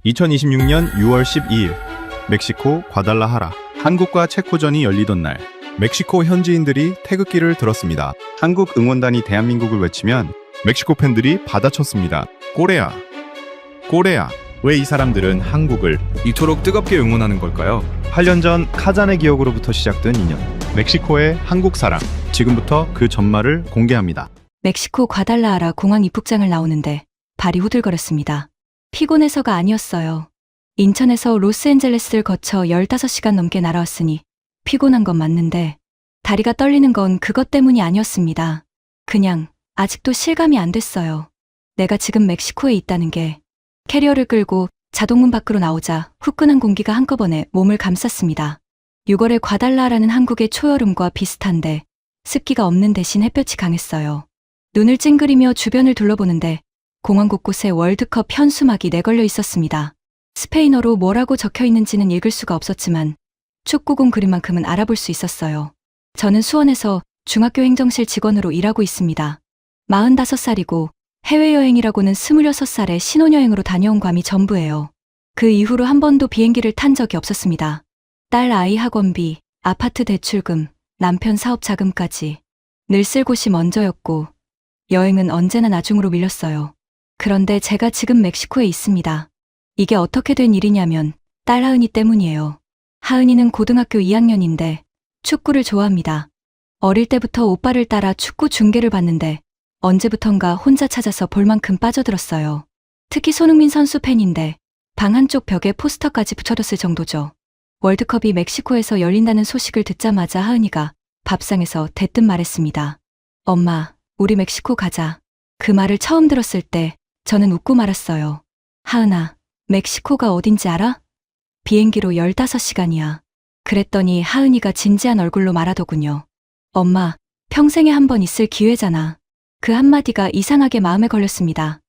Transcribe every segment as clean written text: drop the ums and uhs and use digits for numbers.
2026년 6월 12일 멕시코 과달라하라. 한국과 체코전이 열리던 날 멕시코 현지인들이 태극기를 들었습니다. 한국 응원단이 대한민국을 외치면 멕시코 팬들이 받아쳤습니다. 꼬레아, 꼬레아. 왜 이 사람들은 한국을 이토록 뜨겁게 응원하는 걸까요? 8년 전 카잔의 기억으로부터 시작된 인연. 멕시코의 한국 사랑. 지금부터 그 전말을 공개합니다. 멕시코 과달라하라 공항 입국장을 나오는데 발이 후들거렸습니다. 피곤해서가 아니었어요. 인천에서 로스앤젤레스를 거쳐 15시간 넘게 날아왔으니 피곤한 건 맞는데 다리가 떨리는 건 그것 때문이 아니었습니다. 그냥 아직도 실감이 안 됐어요. 내가 지금 멕시코에 있다는 게. 캐리어를 끌고 자동문 밖으로 나오자 후끈한 공기가 한꺼번에 몸을 감쌌습니다. 6월의 과달라하라는 한국의 초여름과 비슷한데 습기가 없는 대신 햇볕이 강했어요. 눈을 찡그리며 주변을 둘러보는데 공항 곳곳에 월드컵 현수막이 내걸려 있었습니다. 스페인어로 뭐라고 적혀 있는지는 읽을 수가 없었지만 축구공 그림만큼은 알아볼 수 있었어요. 저는 수원에서 중학교 행정실 직원으로 일하고 있습니다. 45살이고 해외여행이라고는 26살에 신혼여행으로 다녀온 괌이 전부예요. 그 이후로 한 번도 비행기를 탄 적이 없었습니다. 딸 아이 학원비, 아파트 대출금, 남편 사업 자금까지 늘 쓸 곳이 먼저였고 여행은 언제나 나중으로 밀렸어요. 그런데 제가 지금 멕시코에 있습니다. 이게 어떻게 된 일이냐면 딸 하은이 때문이에요. 하은이는 고등학교 2학년인데 축구를 좋아합니다. 어릴 때부터 오빠를 따라 축구 중계를 봤는데 언제부턴가 혼자 찾아서 볼 만큼 빠져들었어요. 특히 손흥민 선수 팬인데 방 한쪽 벽에 포스터까지 붙여뒀을 정도죠. 월드컵이 멕시코에서 열린다는 소식을 듣자마자 하은이가 밥상에서 대뜸 말했습니다. 엄마, 우리 멕시코 가자. 그 말을 처음 들었을 때 저는 웃고 말았어요. 하은아, 멕시코가 어딘지 알아? 비행기로 15시간이야. 그랬더니 하은이가 진지한 얼굴로 말하더군요. 엄마, 평생에 한 번 있을 기회잖아. 그 한마디가 이상하게 마음에 걸렸습니다.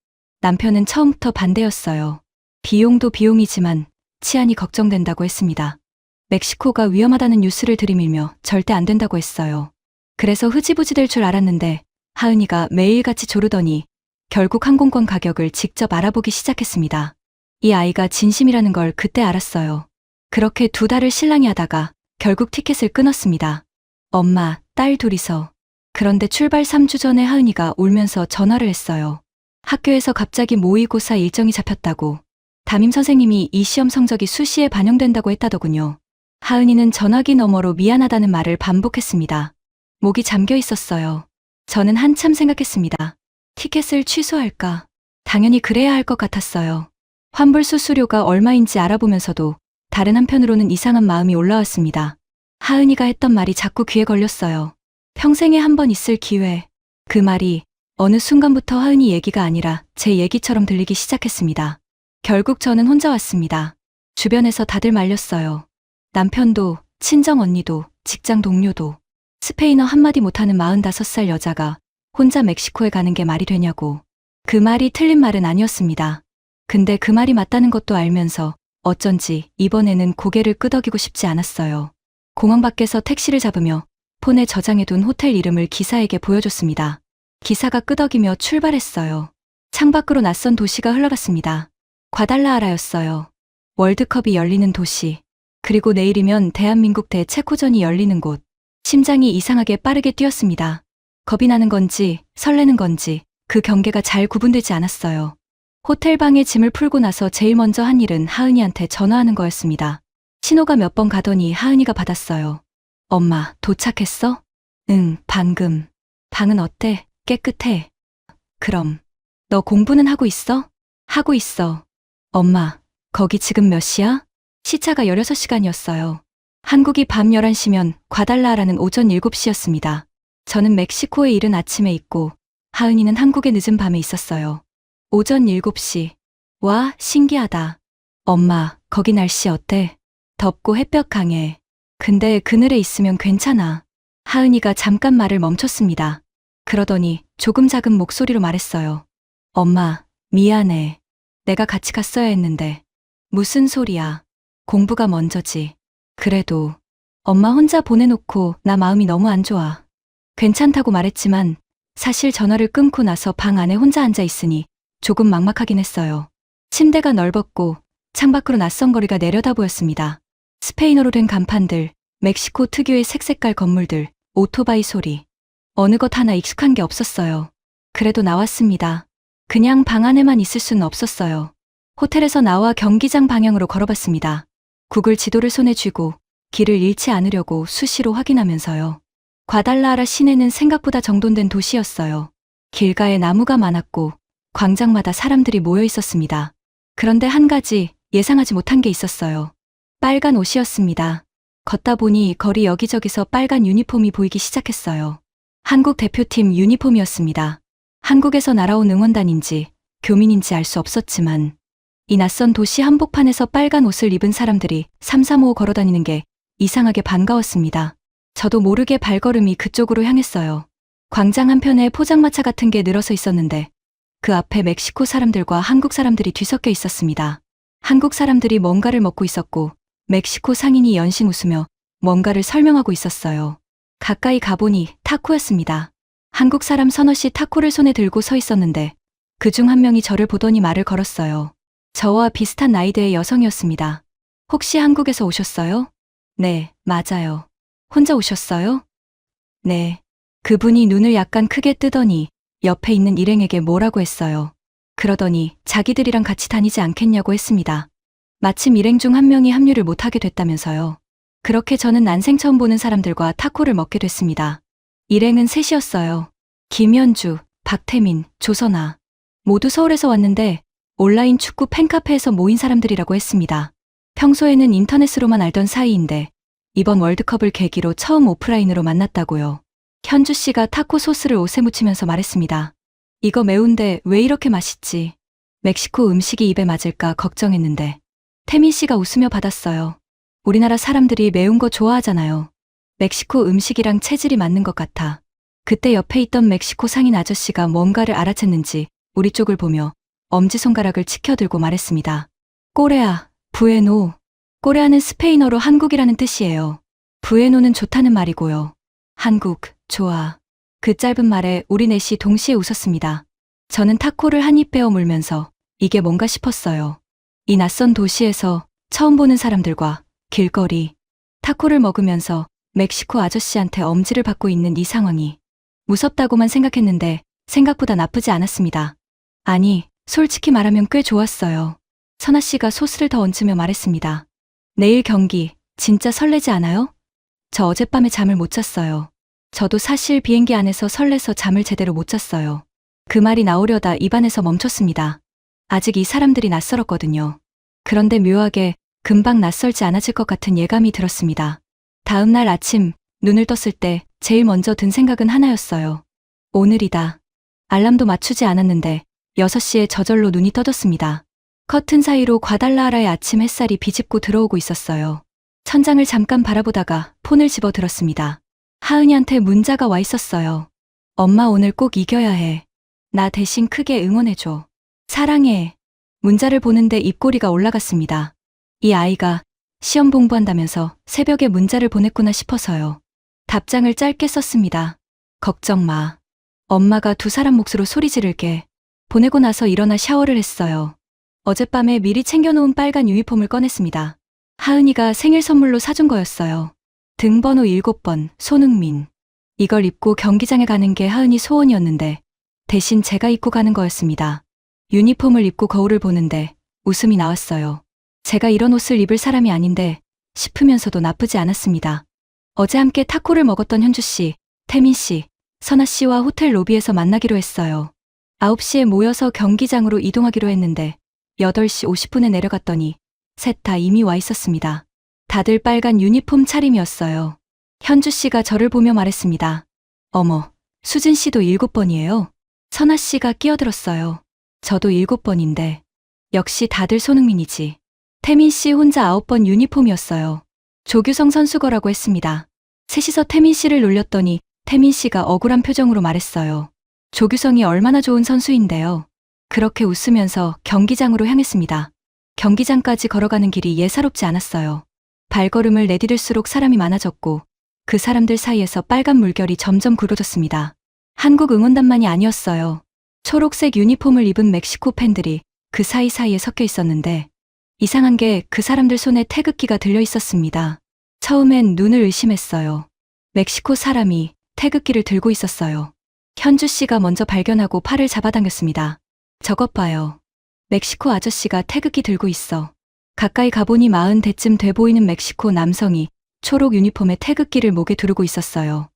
남편은 처음부터 반대였어요. 비용도 비용이지만 치안이 걱정된다고 했습니다. 멕시코가 위험하다는 뉴스를 들이밀며 절대 안 된다고 했어요. 그래서 흐지부지 될 줄 알았는데 하은이가 매일같이 조르더니 결국 항공권 가격을 직접 알아보기 시작했습니다. 이 아이가 진심이라는 걸 그때 알았어요. 그렇게 2달을 실랑이 하다가 결국 티켓을 끊었습니다. 엄마, 딸 둘이서. 그런데 출발 3주 전에 하은이가 울면서 전화를 했어요. 학교에서 갑자기 모의고사 일정이 잡혔다고. 담임 선생님이 이 시험 성적이 수시에 반영된다고 했다더군요. 하은이는 전화기 너머로 미안하다는 말을 반복했습니다. 목이 잠겨 있었어요. 저는 한참 생각했습니다. 티켓을 취소할까? 당연히 그래야 할 것 같았어요. 환불 수수료가 얼마인지 알아보면서도 다른 한편으로는 이상한 마음이 올라왔습니다. 하은이가 했던 말이 자꾸 귀에 걸렸어요. 평생에 한 번 있을 기회. 그 말이 어느 순간부터 하은이 얘기가 아니라 제 얘기처럼 들리기 시작했습니다. 결국 저는 혼자 왔습니다. 주변에서 다들 말렸어요. 남편도, 친정 언니도, 직장 동료도. 스페인어 한마디 못하는 45살 여자가 혼자 멕시코에 가는 게 말이 되냐고. 그 말이 틀린 말은 아니었습니다. 근데 그 말이 맞다는 것도 알면서 어쩐지 이번에는 고개를 끄덕이고 싶지 않았어요. 공항 밖에서 택시를 잡으며 폰에 저장해둔 호텔 이름을 기사에게 보여줬습니다. 기사가 끄덕이며 출발했어요. 창밖으로 낯선 도시가 흘러갔습니다. 과달라하라였어요. 월드컵이 열리는 도시. 그리고 내일이면 대한민국 대 체코전이 열리는 곳. 심장이 이상하게 빠르게 뛰었습니다. 겁이 나는 건지 설레는 건지 그 경계가 잘 구분되지 않았어요. 호텔 방에 짐을 풀고 나서 제일 먼저 한 일은 하은이한테 전화하는 거였습니다. 신호가 몇 번 가더니 하은이가 받았어요. 엄마, 도착했어? 응, 방금. 방은 어때? 깨끗해. 그럼. 너 공부는 하고 있어? 하고 있어. 엄마, 거기 지금 몇 시야? 시차가 16시간이었어요. 한국이 밤 11시면 과달라하라는 오전 7시였습니다. 저는 멕시코에 이른 아침에 있고 하은이는 한국의 늦은 밤에 있었어요. 오전 7시. 와, 신기하다. 엄마, 거기 날씨 어때? 덥고 햇볕 강해. 근데 그늘에 있으면 괜찮아. 하은이가 잠깐 말을 멈췄습니다. 그러더니 조금 작은 목소리로 말했어요. 엄마, 미안해. 내가 같이 갔어야 했는데. 무슨 소리야. 공부가 먼저지. 그래도 엄마 혼자 보내놓고 나 마음이 너무 안 좋아. 괜찮다고 말했지만 사실 전화를 끊고 나서 방 안에 혼자 앉아 있으니 조금 막막하긴 했어요. 침대가 넓었고 창밖으로 낯선 거리가 내려다 보였습니다. 스페인어로 된 간판들, 멕시코 특유의 색색깔 건물들, 오토바이 소리. 어느 것 하나 익숙한 게 없었어요. 그래도 나왔습니다. 그냥 방 안에만 있을 수는 없었어요. 호텔에서 나와 경기장 방향으로 걸어봤습니다. 구글 지도를 손에 쥐고 길을 잃지 않으려고 수시로 확인하면서요. 과달라하라 시내는 생각보다 정돈된 도시였어요. 길가에 나무가 많았고 광장마다 사람들이 모여 있었습니다. 그런데 한 가지 예상하지 못한 게 있었어요. 빨간 옷이었습니다. 걷다 보니 거리 여기저기서 빨간 유니폼이 보이기 시작했어요. 한국 대표팀 유니폼이었습니다. 한국에서 날아온 응원단인지 교민인지 알 수 없었지만 이 낯선 도시 한복판에서 빨간 옷을 입은 사람들이 삼삼오오 걸어다니는 게 이상하게 반가웠습니다. 저도 모르게 발걸음이 그쪽으로 향했어요. 광장 한편에 포장마차 같은 게 늘어서 있었는데 그 앞에 멕시코 사람들과 한국 사람들이 뒤섞여 있었습니다. 한국 사람들이 뭔가를 먹고 있었고 멕시코 상인이 연신 웃으며 뭔가를 설명하고 있었어요. 가까이 가보니 타코였습니다. 한국 사람 서너씩 타코를 손에 들고 서 있었는데 그중 한 명이 저를 보더니 말을 걸었어요. 저와 비슷한 나이대의 여성이었습니다. 혹시 한국에서 오셨어요? 네, 맞아요. 혼자 오셨어요? 네. 그분이 눈을 약간 크게 뜨더니 옆에 있는 일행에게 뭐라고 했어요. 그러더니 자기들이랑 같이 다니지 않겠냐고 했습니다. 마침 일행 중 한 명이 합류를 못하게 됐다면서요. 그렇게 저는 난생 처음 보는 사람들과 타코를 먹게 됐습니다. 일행은 셋이었어요. 김현주, 박태민, 조선아. 모두 서울에서 왔는데 온라인 축구 팬카페에서 모인 사람들이라고 했습니다. 평소에는 인터넷으로만 알던 사이인데 이번 월드컵을 계기로 처음 오프라인으로 만났다고요. 현주 씨가 타코 소스를 옷에 묻히면서 말했습니다. 이거 매운데 왜 이렇게 맛있지? 멕시코 음식이 입에 맞을까 걱정했는데 태민 씨가 웃으며 받았어요. 우리나라 사람들이 매운 거 좋아하잖아요. 멕시코 음식이랑 체질이 맞는 것 같아. 그때 옆에 있던 멕시코 상인 아저씨가 뭔가를 알아챘는지 우리 쪽을 보며 엄지손가락을 치켜들고 말했습니다. 꼬레아, 부에노. 꼬레아는 스페인어로 한국이라는 뜻이에요. 부에노는 좋다는 말이고요. 한국, 좋아. 그 짧은 말에 우리 넷이 동시에 웃었습니다. 저는 타코를 한 입 베어 물면서 이게 뭔가 싶었어요. 이 낯선 도시에서 처음 보는 사람들과 길거리, 타코를 먹으면서 멕시코 아저씨한테 엄지를 받고 있는 이 상황이 무섭다고만 생각했는데 생각보다 나쁘지 않았습니다. 아니, 솔직히 말하면 꽤 좋았어요. 선아 씨가 소스를 더 얹으며 말했습니다. 내일 경기, 진짜 설레지 않아요? 저 어젯밤에 잠을 못 잤어요. 저도 사실 비행기 안에서 설레서 잠을 제대로 못 잤어요. 그 말이 나오려다 입안에서 멈췄습니다. 아직 이 사람들이 낯설었거든요. 그런데 묘하게 금방 낯설지 않아질 것 같은 예감이 들었습니다. 다음 날 아침 눈을 떴을 때 제일 먼저 든 생각은 하나였어요. 오늘이다. 알람도 맞추지 않았는데 6시에 저절로 눈이 떠졌습니다. 커튼 사이로 과달라하라의 아침 햇살이 비집고 들어오고 있었어요. 천장을 잠깐 바라보다가 폰을 집어 들었습니다. 하은이한테 문자가 와 있었어요. 엄마 오늘 꼭 이겨야 해. 나 대신 크게 응원해줘. 사랑해. 문자를 보는데 입꼬리가 올라갔습니다. 이 아이가 시험 공부한다면서 새벽에 문자를 보냈구나 싶어서요. 답장을 짧게 썼습니다. 걱정 마. 엄마가 두 사람 몫으로 소리 지를게. 보내고 나서 일어나 샤워를 했어요. 어젯밤에 미리 챙겨놓은 빨간 유니폼을 꺼냈습니다. 하은이가 생일 선물로 사준 거였어요. 등번호 7번, 손흥민. 이걸 입고 경기장에 가는 게 하은이 소원이었는데 대신 제가 입고 가는 거였습니다. 유니폼을 입고 거울을 보는데 웃음이 나왔어요. 제가 이런 옷을 입을 사람이 아닌데 싶으면서도 나쁘지 않았습니다. 어제 함께 타코를 먹었던 현주 씨, 태민 씨, 선아 씨와 호텔 로비에서 만나기로 했어요. 9시에 모여서 경기장으로 이동하기로 했는데 8시 50분에 내려갔더니 셋 다 이미 와 있었습니다. 다들 빨간 유니폼 차림이었어요. 현주 씨가 저를 보며 말했습니다. 어머, 수진 씨도 7번이에요. 선아 씨가 끼어들었어요. 저도 7번인데 역시 다들 손흥민이지. 태민 씨 혼자 9번 유니폼이었어요. 조규성 선수 거라고 했습니다. 셋이서 태민 씨를 놀렸더니 태민 씨가 억울한 표정으로 말했어요. 조규성이 얼마나 좋은 선수인데요. 그렇게 웃으면서 경기장으로 향했습니다. 경기장까지 걸어가는 길이 예사롭지 않았어요. 발걸음을 내디딜수록 사람이 많아졌고 그 사람들 사이에서 빨간 물결이 점점 굵어졌습니다. 한국 응원단만이 아니었어요. 초록색 유니폼을 입은 멕시코 팬들이 그 사이사이에 섞여 있었는데 이상한 게 그 사람들 손에 태극기가 들려 있었습니다. 처음엔 눈을 의심했어요. 멕시코 사람이 태극기를 들고 있었어요. 현주 씨가 먼저 발견하고 팔을 잡아당겼습니다. 저것 봐요. 멕시코 아저씨가 태극기 들고 있어. 가까이 가보니 40대쯤 돼 보이는 멕시코 남성이 초록 유니폼에 태극기를 목에 두르고 있었어요.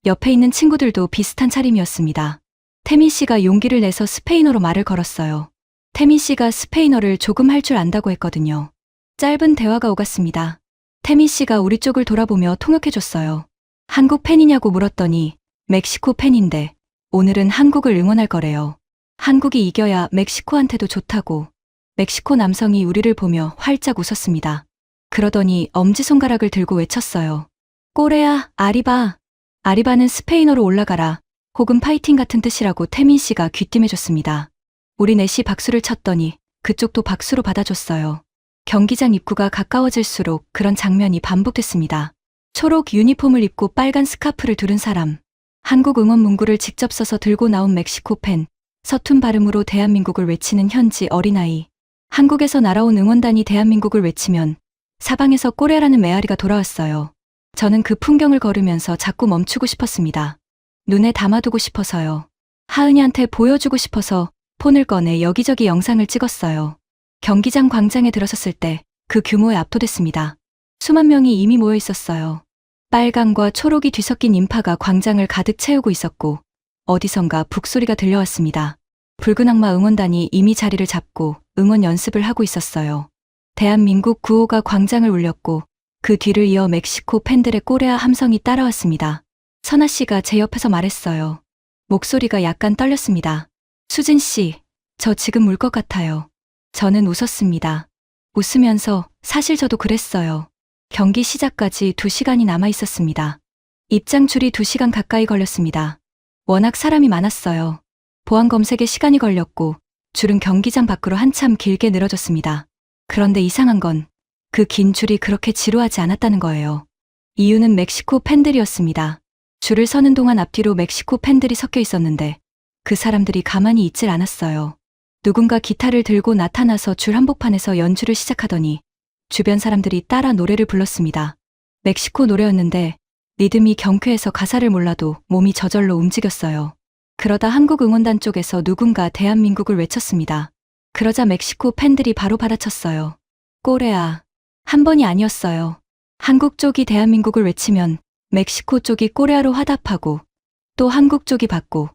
옆에 있는 친구들도 비슷한 차림이었습니다. 태민 씨가 용기를 내서 스페인어로 말을 걸었어요. 태민 씨가 스페인어를 조금 할 줄 안다고 했거든요. 짧은 대화가 오갔습니다. 태민 씨가 우리 쪽을 돌아보며 통역해줬어요. 한국 팬이냐고 물었더니 멕시코 팬인데 오늘은 한국을 응원할 거래요. 한국이 이겨야 멕시코한테도 좋다고. 멕시코 남성이 우리를 보며 활짝 웃었습니다. 그러더니 엄지손가락을 들고 외쳤어요. 꼬레아, 아리바. 아리바는 스페인어로 올라가라 혹은 파이팅 같은 뜻이라고 태민 씨가 귀띔해줬습니다. 우리 넷이 박수를 쳤더니 그쪽도 박수로 받아줬어요. 경기장 입구가 가까워질수록 그런 장면이 반복됐습니다. 초록 유니폼을 입고 빨간 스카프를 두른 사람, 한국 응원 문구를 직접 써서 들고 나온 멕시코 팬, 서툰 발음으로 대한민국을 외치는 현지 어린아이. 한국에서 날아온 응원단이 대한민국을 외치면 사방에서 꼬레라는 메아리가 돌아왔어요. 저는 그 풍경을 걸으면서 자꾸 멈추고 싶었습니다. 눈에 담아두고 싶어서요. 하은이한테 보여주고 싶어서 폰을 꺼내 여기저기 영상을 찍었어요. 경기장 광장에 들어섰을 때 그 규모에 압도됐습니다. 수만 명이 이미 모여 있었어요. 빨강과 초록이 뒤섞인 인파가 광장을 가득 채우고 있었고 어디선가 북소리가 들려왔습니다. 붉은 악마 응원단이 이미 자리를 잡고 응원 연습을 하고 있었어요. 대한민국 구호가 광장을 울렸고 그 뒤를 이어 멕시코 팬들의 꼬레아 함성이 따라왔습니다. 선아 씨가 제 옆에서 말했어요. 목소리가 약간 떨렸습니다. 수진 씨, 저 지금 울 것 같아요. 저는 웃었습니다. 웃으면서 사실 저도 그랬어요. 경기 시작까지 2시간이 남아 있었습니다. 입장 줄이 2시간 가까이 걸렸습니다. 워낙 사람이 많았어요. 보안 검색에 시간이 걸렸고 줄은 경기장 밖으로 한참 길게 늘어졌습니다. 그런데 이상한 건 그 긴 줄이 그렇게 지루하지 않았다는 거예요. 이유는 멕시코 팬들이었습니다. 줄을 서는 동안 앞뒤로 멕시코 팬들이 섞여 있었는데 그 사람들이 가만히 있질 않았어요. 누군가 기타를 들고 나타나서 줄 한복판에서 연주를 시작하더니 주변 사람들이 따라 노래를 불렀습니다. 멕시코 노래였는데 리듬이 경쾌해서 가사를 몰라도 몸이 저절로 움직였어요. 그러다 한국 응원단 쪽에서 누군가 대한민국을 외쳤습니다. 그러자 멕시코 팬들이 바로 받아쳤어요. 꼬레아. 한 번이 아니었어요. 한국 쪽이 대한민국을 외치면 멕시코 쪽이 꼬레아로 화답하고 또 한국 쪽이 받고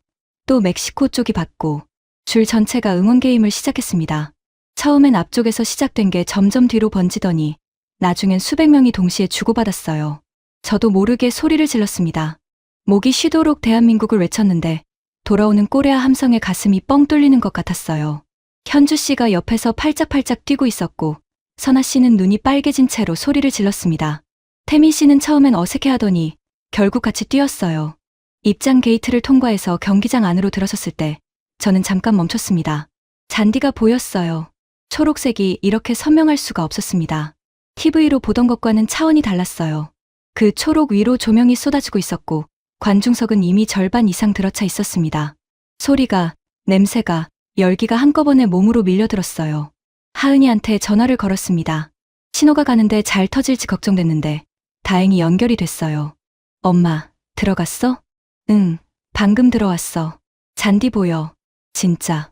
또 멕시코 쪽이 받고 줄 전체가 응원 게임을 시작했습니다. 처음엔 앞쪽에서 시작된 게 점점 뒤로 번지더니 나중엔 수백 명이 동시에 주고받았어요. 저도 모르게 소리를 질렀습니다. 목이 쉬도록 대한민국을 외쳤는데 돌아오는 꼬레아 함성에 가슴이 뻥 뚫리는 것 같았어요. 현주 씨가 옆에서 팔짝팔짝 뛰고 있었고 선아 씨는 눈이 빨개진 채로 소리를 질렀습니다. 태민 씨는 처음엔 어색해하더니 결국 같이 뛰었어요. 입장 게이트를 통과해서 경기장 안으로 들어섰을 때 저는 잠깐 멈췄습니다. 잔디가 보였어요. 초록색이 이렇게 선명할 수가 없었습니다. TV로 보던 것과는 차원이 달랐어요. 그 초록 위로 조명이 쏟아지고 있었고 관중석은 이미 절반 이상 들어차 있었습니다. 소리가, 냄새가, 열기가 한꺼번에 몸으로 밀려들었어요. 하은이한테 전화를 걸었습니다. 신호가 가는데 잘 터질지 걱정됐는데 다행히 연결이 됐어요. 엄마, 들어갔어? 응, 방금 들어왔어. 잔디 보여. 진짜.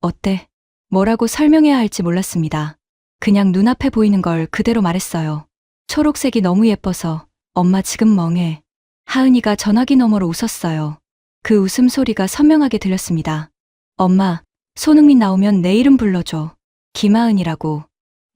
어때? 뭐라고 설명해야 할지 몰랐습니다. 그냥 눈앞에 보이는 걸 그대로 말했어요. 초록색이 너무 예뻐서 엄마 지금 멍해. 하은이가 전화기 너머로 웃었어요. 그 웃음소리가 선명하게 들렸습니다. 엄마, 손흥민 나오면 내 이름 불러줘. 김하은이라고.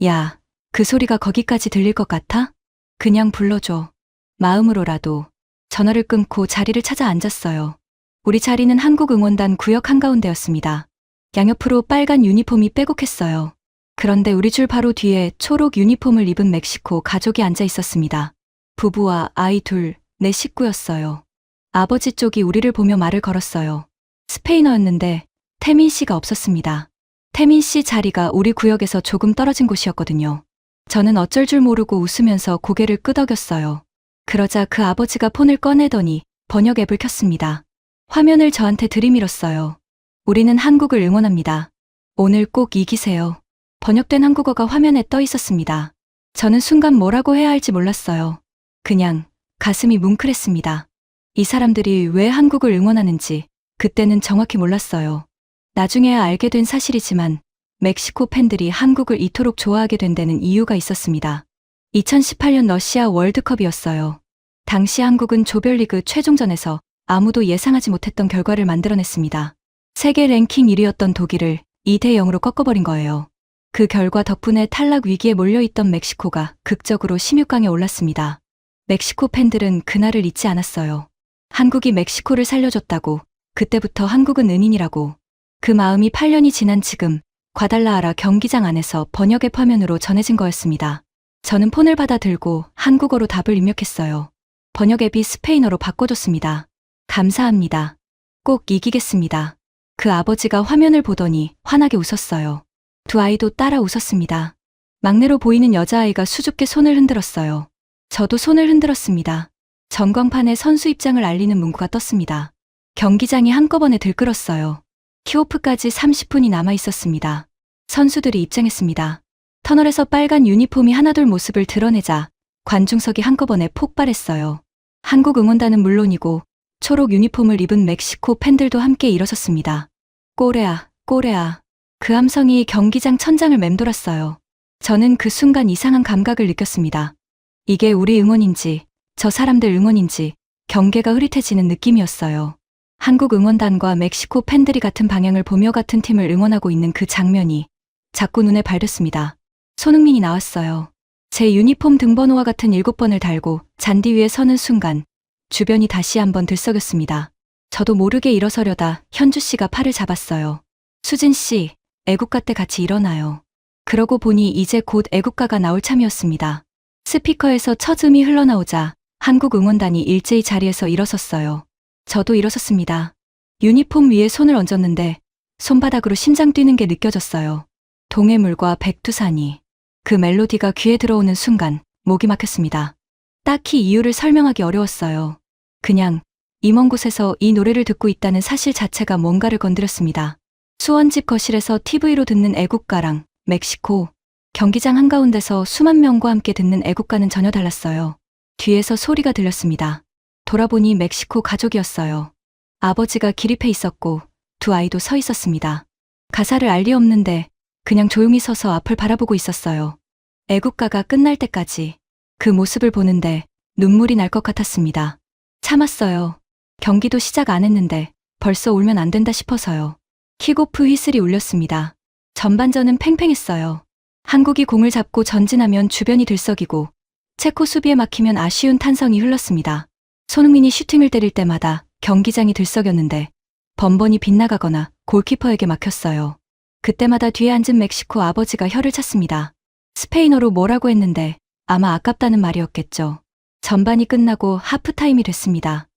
야, 그 소리가 거기까지 들릴 것 같아? 그냥 불러줘. 마음으로라도. 전화를 끊고 자리를 찾아 앉았어요. 우리 자리는 한국 응원단 구역 한가운데였습니다. 양옆으로 빨간 유니폼이 빼곡했어요. 그런데 우리 줄 바로 뒤에 초록 유니폼을 입은 멕시코 가족이 앉아 있었습니다. 부부와 아이 둘, 내 식구였어요. 아버지 쪽이 우리를 보며 말을 걸었어요. 스페인어였는데 태민 씨가 없었습니다. 태민 씨 자리가 우리 구역에서 조금 떨어진 곳이었거든요. 저는 어쩔 줄 모르고 웃으면서 고개를 끄덕였어요. 그러자 그 아버지가 폰을 꺼내더니 번역 앱을 켰습니다. 화면을 저한테 들이밀었어요. 우리는 한국을 응원합니다. 오늘 꼭 이기세요. 번역된 한국어가 화면에 떠 있었습니다. 저는 순간 뭐라고 해야 할지 몰랐어요. 그냥 가슴이 뭉클했습니다. 이 사람들이 왜 한국을 응원하는지 그때는 정확히 몰랐어요. 나중에야 알게 된 사실이지만 멕시코 팬들이 한국을 이토록 좋아하게 된 데는 이유가 있었습니다. 2018년 러시아 월드컵이었어요. 당시 한국은 조별리그 최종전에서 아무도 예상하지 못했던 결과를 만들어냈습니다. 세계 랭킹 1위였던 독일을 2대 0으로 꺾어버린 거예요. 그 결과 덕분에 탈락 위기에 몰려있던 멕시코가 극적으로 16강에 올랐습니다. 멕시코 팬들은 그날을 잊지 않았어요. 한국이 멕시코를 살려줬다고, 그때부터 한국은 은인이라고. 그 마음이 8년이 지난 지금 과달라하라 경기장 안에서 번역 앱 화면으로 전해진 거였습니다. 저는 폰을 받아 들고 한국어로 답을 입력했어요. 번역 앱이 스페인어로 바꿔줬습니다. 감사합니다. 꼭 이기겠습니다. 그 아버지가 화면을 보더니 환하게 웃었어요. 두 아이도 따라 웃었습니다. 막내로 보이는 여자아이가 수줍게 손을 흔들었어요. 저도 손을 흔들었습니다. 전광판에 선수 입장을 알리는 문구가 떴습니다. 경기장이 한꺼번에 들끓었어요. 킥오프까지 30분이 남아 있었습니다. 선수들이 입장했습니다. 터널에서 빨간 유니폼이 하나둘 모습을 드러내자 관중석이 한꺼번에 폭발했어요. 한국 응원단은 물론이고 초록 유니폼을 입은 멕시코 팬들도 함께 일어섰습니다. 꼬레아, 꼬레아. 그 함성이 경기장 천장을 맴돌았어요. 저는 그 순간 이상한 감각을 느꼈습니다. 이게 우리 응원인지, 저 사람들 응원인지 경계가 흐릿해지는 느낌이었어요. 한국 응원단과 멕시코 팬들이 같은 방향을 보며 같은 팀을 응원하고 있는 그 장면이 자꾸 눈에 밟혔습니다. 손흥민이 나왔어요. 제 유니폼 등번호와 같은 7번을 달고 잔디 위에 서는 순간 주변이 다시 한번 들썩였습니다. 저도 모르게 일어서려다 현주 씨가 팔을 잡았어요. 수진 씨, 애국가 때 같이 일어나요. 그러고 보니 이제 곧 애국가가 나올 참이었습니다. 스피커에서 첫 음이 흘러나오자 한국 응원단이 일제히 자리에서 일어섰어요. 저도 일어섰습니다. 유니폼 위에 손을 얹었는데 손바닥으로 심장 뛰는 게 느껴졌어요. 동해물과 백두산이. 그 멜로디가 귀에 들어오는 순간 목이 막혔습니다. 딱히 이유를 설명하기 어려웠어요. 그냥 이 먼 곳에서 이 노래를 듣고 있다는 사실 자체가 뭔가를 건드렸습니다. 수원집 거실에서 TV로 듣는 애국가랑 멕시코, 경기장 한가운데서 수만 명과 함께 듣는 애국가는 전혀 달랐어요. 뒤에서 소리가 들렸습니다. 돌아보니 멕시코 가족이었어요. 아버지가 기립해 있었고 두 아이도 서 있었습니다. 가사를 알 리 없는데 그냥 조용히 서서 앞을 바라보고 있었어요. 애국가가 끝날 때까지 그 모습을 보는데 눈물이 날 것 같았습니다. 참았어요. 경기도 시작 안 했는데 벌써 울면 안 된다 싶어서요. 킥오프 휘슬이 울렸습니다. 전반전은 팽팽했어요. 한국이 공을 잡고 전진하면 주변이 들썩이고 체코 수비에 막히면 아쉬운 탄성이 흘렀습니다. 손흥민이 슈팅을 때릴 때마다 경기장이 들썩였는데 번번이 빗나가거나 골키퍼에게 막혔어요. 그때마다 뒤에 앉은 멕시코 아버지가 혀를 찼습니다. 스페인어로 뭐라고 했는데 아마 아깝다는 말이었겠죠. 전반이 끝나고 하프타임이 됐습니다.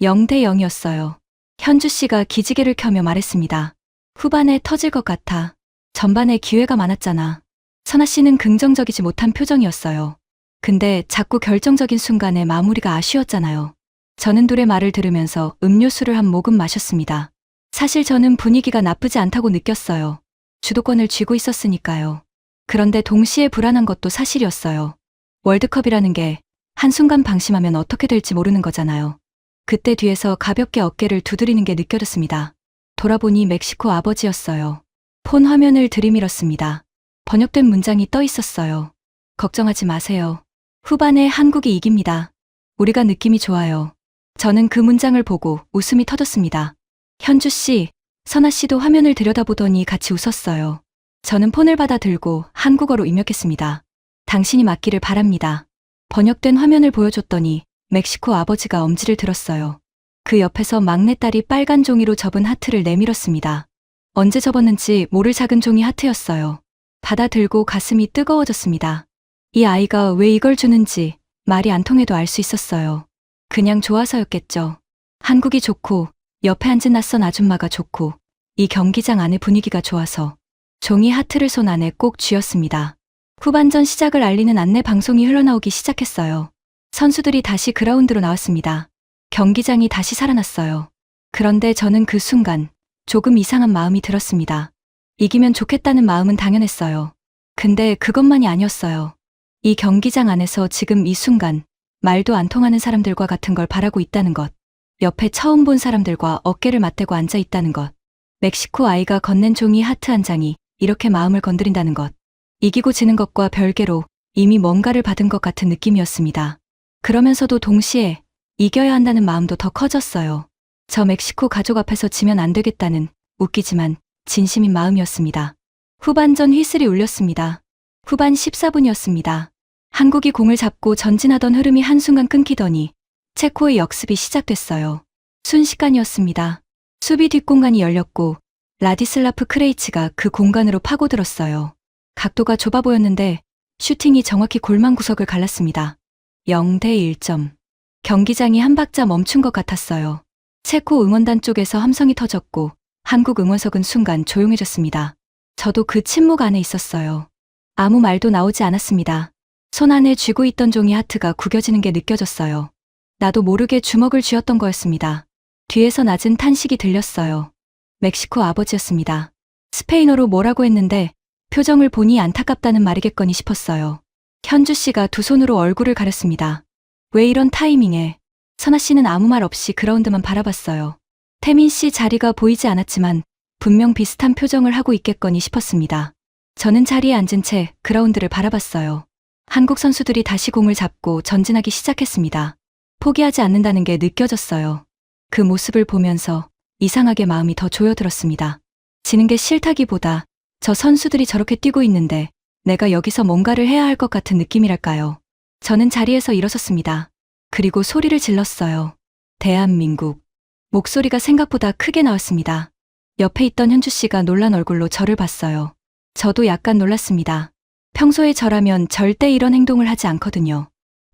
0대 0이었어요. 현주 씨가 기지개를 켜며 말했습니다. 후반에 터질 것 같아. 전반에 기회가 많았잖아. 선아 씨는 긍정적이지 못한 표정이었어요. 근데 자꾸 결정적인 순간에 마무리가 아쉬웠잖아요. 저는 둘의 말을 들으면서 음료수를 한 모금 마셨습니다. 사실 저는 분위기가 나쁘지 않다고 느꼈어요. 주도권을 쥐고 있었으니까요. 그런데 동시에 불안한 것도 사실이었어요. 월드컵이라는 게 한순간 방심하면 어떻게 될지 모르는 거잖아요. 그때 뒤에서 가볍게 어깨를 두드리는 게 느껴졌습니다. 돌아보니 멕시코 아버지였어요. 폰 화면을 들이밀었습니다. 번역된 문장이 떠 있었어요. 걱정하지 마세요. 후반에 한국이 이깁니다. 우리가 느낌이 좋아요. 저는 그 문장을 보고 웃음이 터졌습니다. 현주 씨, 선아 씨도 화면을 들여다보더니 같이 웃었어요. 저는 폰을 받아 들고 한국어로 입력했습니다. 당신이 맞기를 바랍니다. 번역된 화면을 보여줬더니 멕시코 아버지가 엄지를 들었어요. 그 옆에서 막내딸이 빨간 종이로 접은 하트를 내밀었습니다. 언제 접었는지 모를 작은 종이 하트였어요. 받아 들고 가슴이 뜨거워졌습니다. 이 아이가 왜 이걸 주는지 말이 안 통해도 알 수 있었어요. 그냥 좋아서였겠죠. 한국이 좋고 옆에 앉은 낯선 아줌마가 좋고 이 경기장 안의 분위기가 좋아서 종이 하트를 손 안에 꼭 쥐었습니다. 후반전 시작을 알리는 안내 방송이 흘러나오기 시작했어요. 선수들이 다시 그라운드로 나왔습니다. 경기장이 다시 살아났어요. 그런데 저는 그 순간 조금 이상한 마음이 들었습니다. 이기면 좋겠다는 마음은 당연했어요. 근데 그것만이 아니었어요. 이 경기장 안에서 지금 이 순간 말도 안 통하는 사람들과 같은 걸 바라고 있다는 것. 옆에 처음 본 사람들과 어깨를 맞대고 앉아 있다는 것. 멕시코 아이가 건넨 종이 하트 한 장이 이렇게 마음을 건드린다는 것. 이기고 지는 것과 별개로 이미 뭔가를 받은 것 같은 느낌이었습니다. 그러면서도 동시에 이겨야 한다는 마음도 더 커졌어요. 저 멕시코 가족 앞에서 지면 안 되겠다는 웃기지만 진심인 마음이었습니다. 후반전 휘슬이 울렸습니다. 후반 14분이었습니다. 한국이 공을 잡고 전진하던 흐름이 한순간 끊기더니 체코의 역습이 시작됐어요. 순식간이었습니다. 수비 뒷공간이 열렸고 라디슬라프 크레이치가 그 공간으로 파고들었어요. 각도가 좁아 보였는데 슈팅이 정확히 골망 구석을 갈랐습니다. 0대 1점. 경기장이 한 박자 멈춘 것 같았어요. 체코 응원단 쪽에서 함성이 터졌고 한국 응원석은 순간 조용해졌습니다. 저도 그 침묵 안에 있었어요. 아무 말도 나오지 않았습니다. 손 안에 쥐고 있던 종이 하트가 구겨지는 게 느껴졌어요. 나도 모르게 주먹을 쥐었던 거였습니다. 뒤에서 낮은 탄식이 들렸어요. 멕시코 아버지였습니다. 스페인어로 뭐라고 했는데 표정을 보니 안타깝다는 말이겠거니 싶었어요. 현주 씨가 두 손으로 얼굴을 가렸습니다. 왜 이런 타이밍에? 선아 씨는 아무 말 없이 그라운드만 바라봤어요. 태민 씨 자리가 보이지 않았지만 분명 비슷한 표정을 하고 있겠거니 싶었습니다. 저는 자리에 앉은 채 그라운드를 바라봤어요. 한국 선수들이 다시 공을 잡고 전진하기 시작했습니다. 포기하지 않는다는 게 느껴졌어요. 그 모습을 보면서 이상하게 마음이 더 조여들었습니다. 지는 게 싫다기보다 저 선수들이 저렇게 뛰고 있는데 내가 여기서 뭔가를 해야 할 것 같은 느낌이랄까요. 저는 자리에서 일어섰습니다. 그리고 소리를 질렀어요. 대한민국. 목소리가 생각보다 크게 나왔습니다. 옆에 있던 현주 씨가 놀란 얼굴로 저를 봤어요. 저도 약간 놀랐습니다. 평소에 저라면 절대 이런 행동을 하지 않거든요.